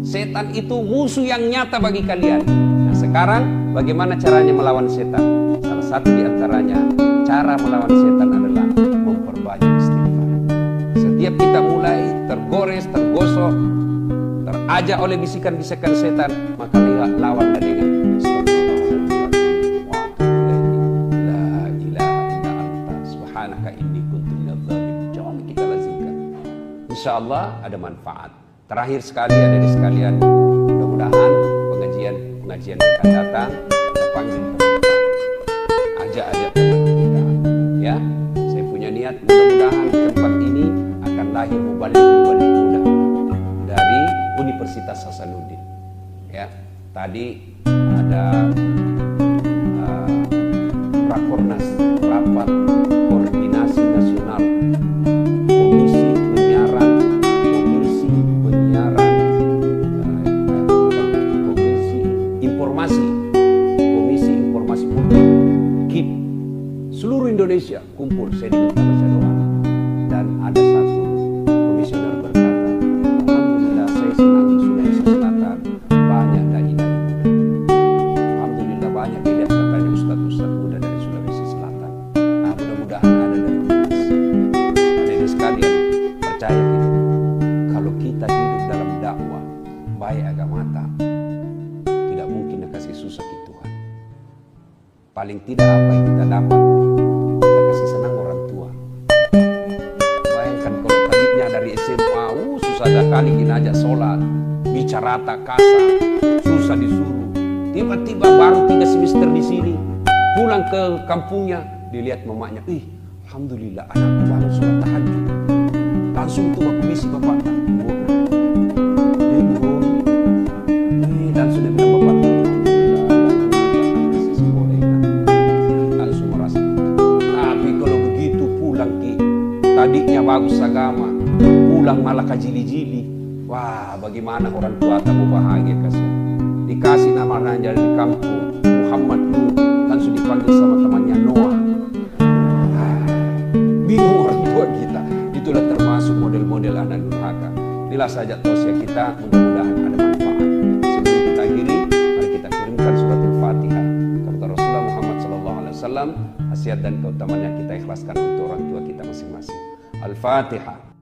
Setan itu musuh yang nyata bagi kalian. Nah sekarang bagaimana caranya melawan setan? Salah satu di antaranya cara melawan setan adalah memperbanyak istighfar. Setiap kita mulai tergores, tergosok, terajak oleh bisikan-bisikan setan, maka lawanlah dengan la ilaha illa anta subhanaka inni kuntu minadz dzalimin. Coba kita lazimkan. Insyaallah ada manfaat. Terakhir sekali adik sekalian, mudah-mudahan pengajian yang akan datang kita panggil teman-teman, ajak teman kita, ya. Saya punya niat mudah-mudahan di tempat ini akan lahir mubalik-mubalik muda dari Universitas Hasanuddin. Ya, tadi ada Rakornas, rapat koordinasi nasional komisi penyiaran komisi informasi publik KIP seluruh Indonesia kumpul. Saya diminta baca doa dan ada satu komisioner berkata, alhamdulillah saya senang di Sulawesi Selatan banyak dai-dai muda. Alhamdulillah banyak dilihat katanya ustaz-ustaz muda dari Sulawesi Selatan. Nah mudah-mudahan ada dari Unas. Adik sekalian percaya gitu, kalau kita hidup dalam dakwah baik agama mata, tidak mungkin kasih susah ke Tuhan. Paling tidak apa yang kita dapat, kita kasih senang orang tua. Bayangkan kalau tadinya dari SMA, susah dah kali kita ajak sholat, bicara tak kasar, susah disuruh. Tiba-tiba baru 3 semester di sini, pulang ke kampungnya, dilihat mamanya, alhamdulillah anakku bangun sholat tahajud. Langsung itu aku misi bapak tak. Langsung dia bilang bapak langsung merasa. Tapi kalau begitu pulang tadinya bagus agama, pulang malah kajili-jili. Wah, bagaimana orang tua kamu bahagia kasih. Dikasih nama raja di kampung Muhammad Nuh, langsung dipanggil sama temannya Noah. Bingung orang tua kita. Itulah termasuk model-model anak durhaka. Inilah saja tausiah kita, mudah-mudahan ada manfaat. Sebelum kita akhiri, mari kita kirimkan Al-Fatihah. Kata Rasulullah Muhammad SAW, khasiat dan keutamaannya kita ikhlaskan untuk orang tua kita masing-masing. Al-Fatihah.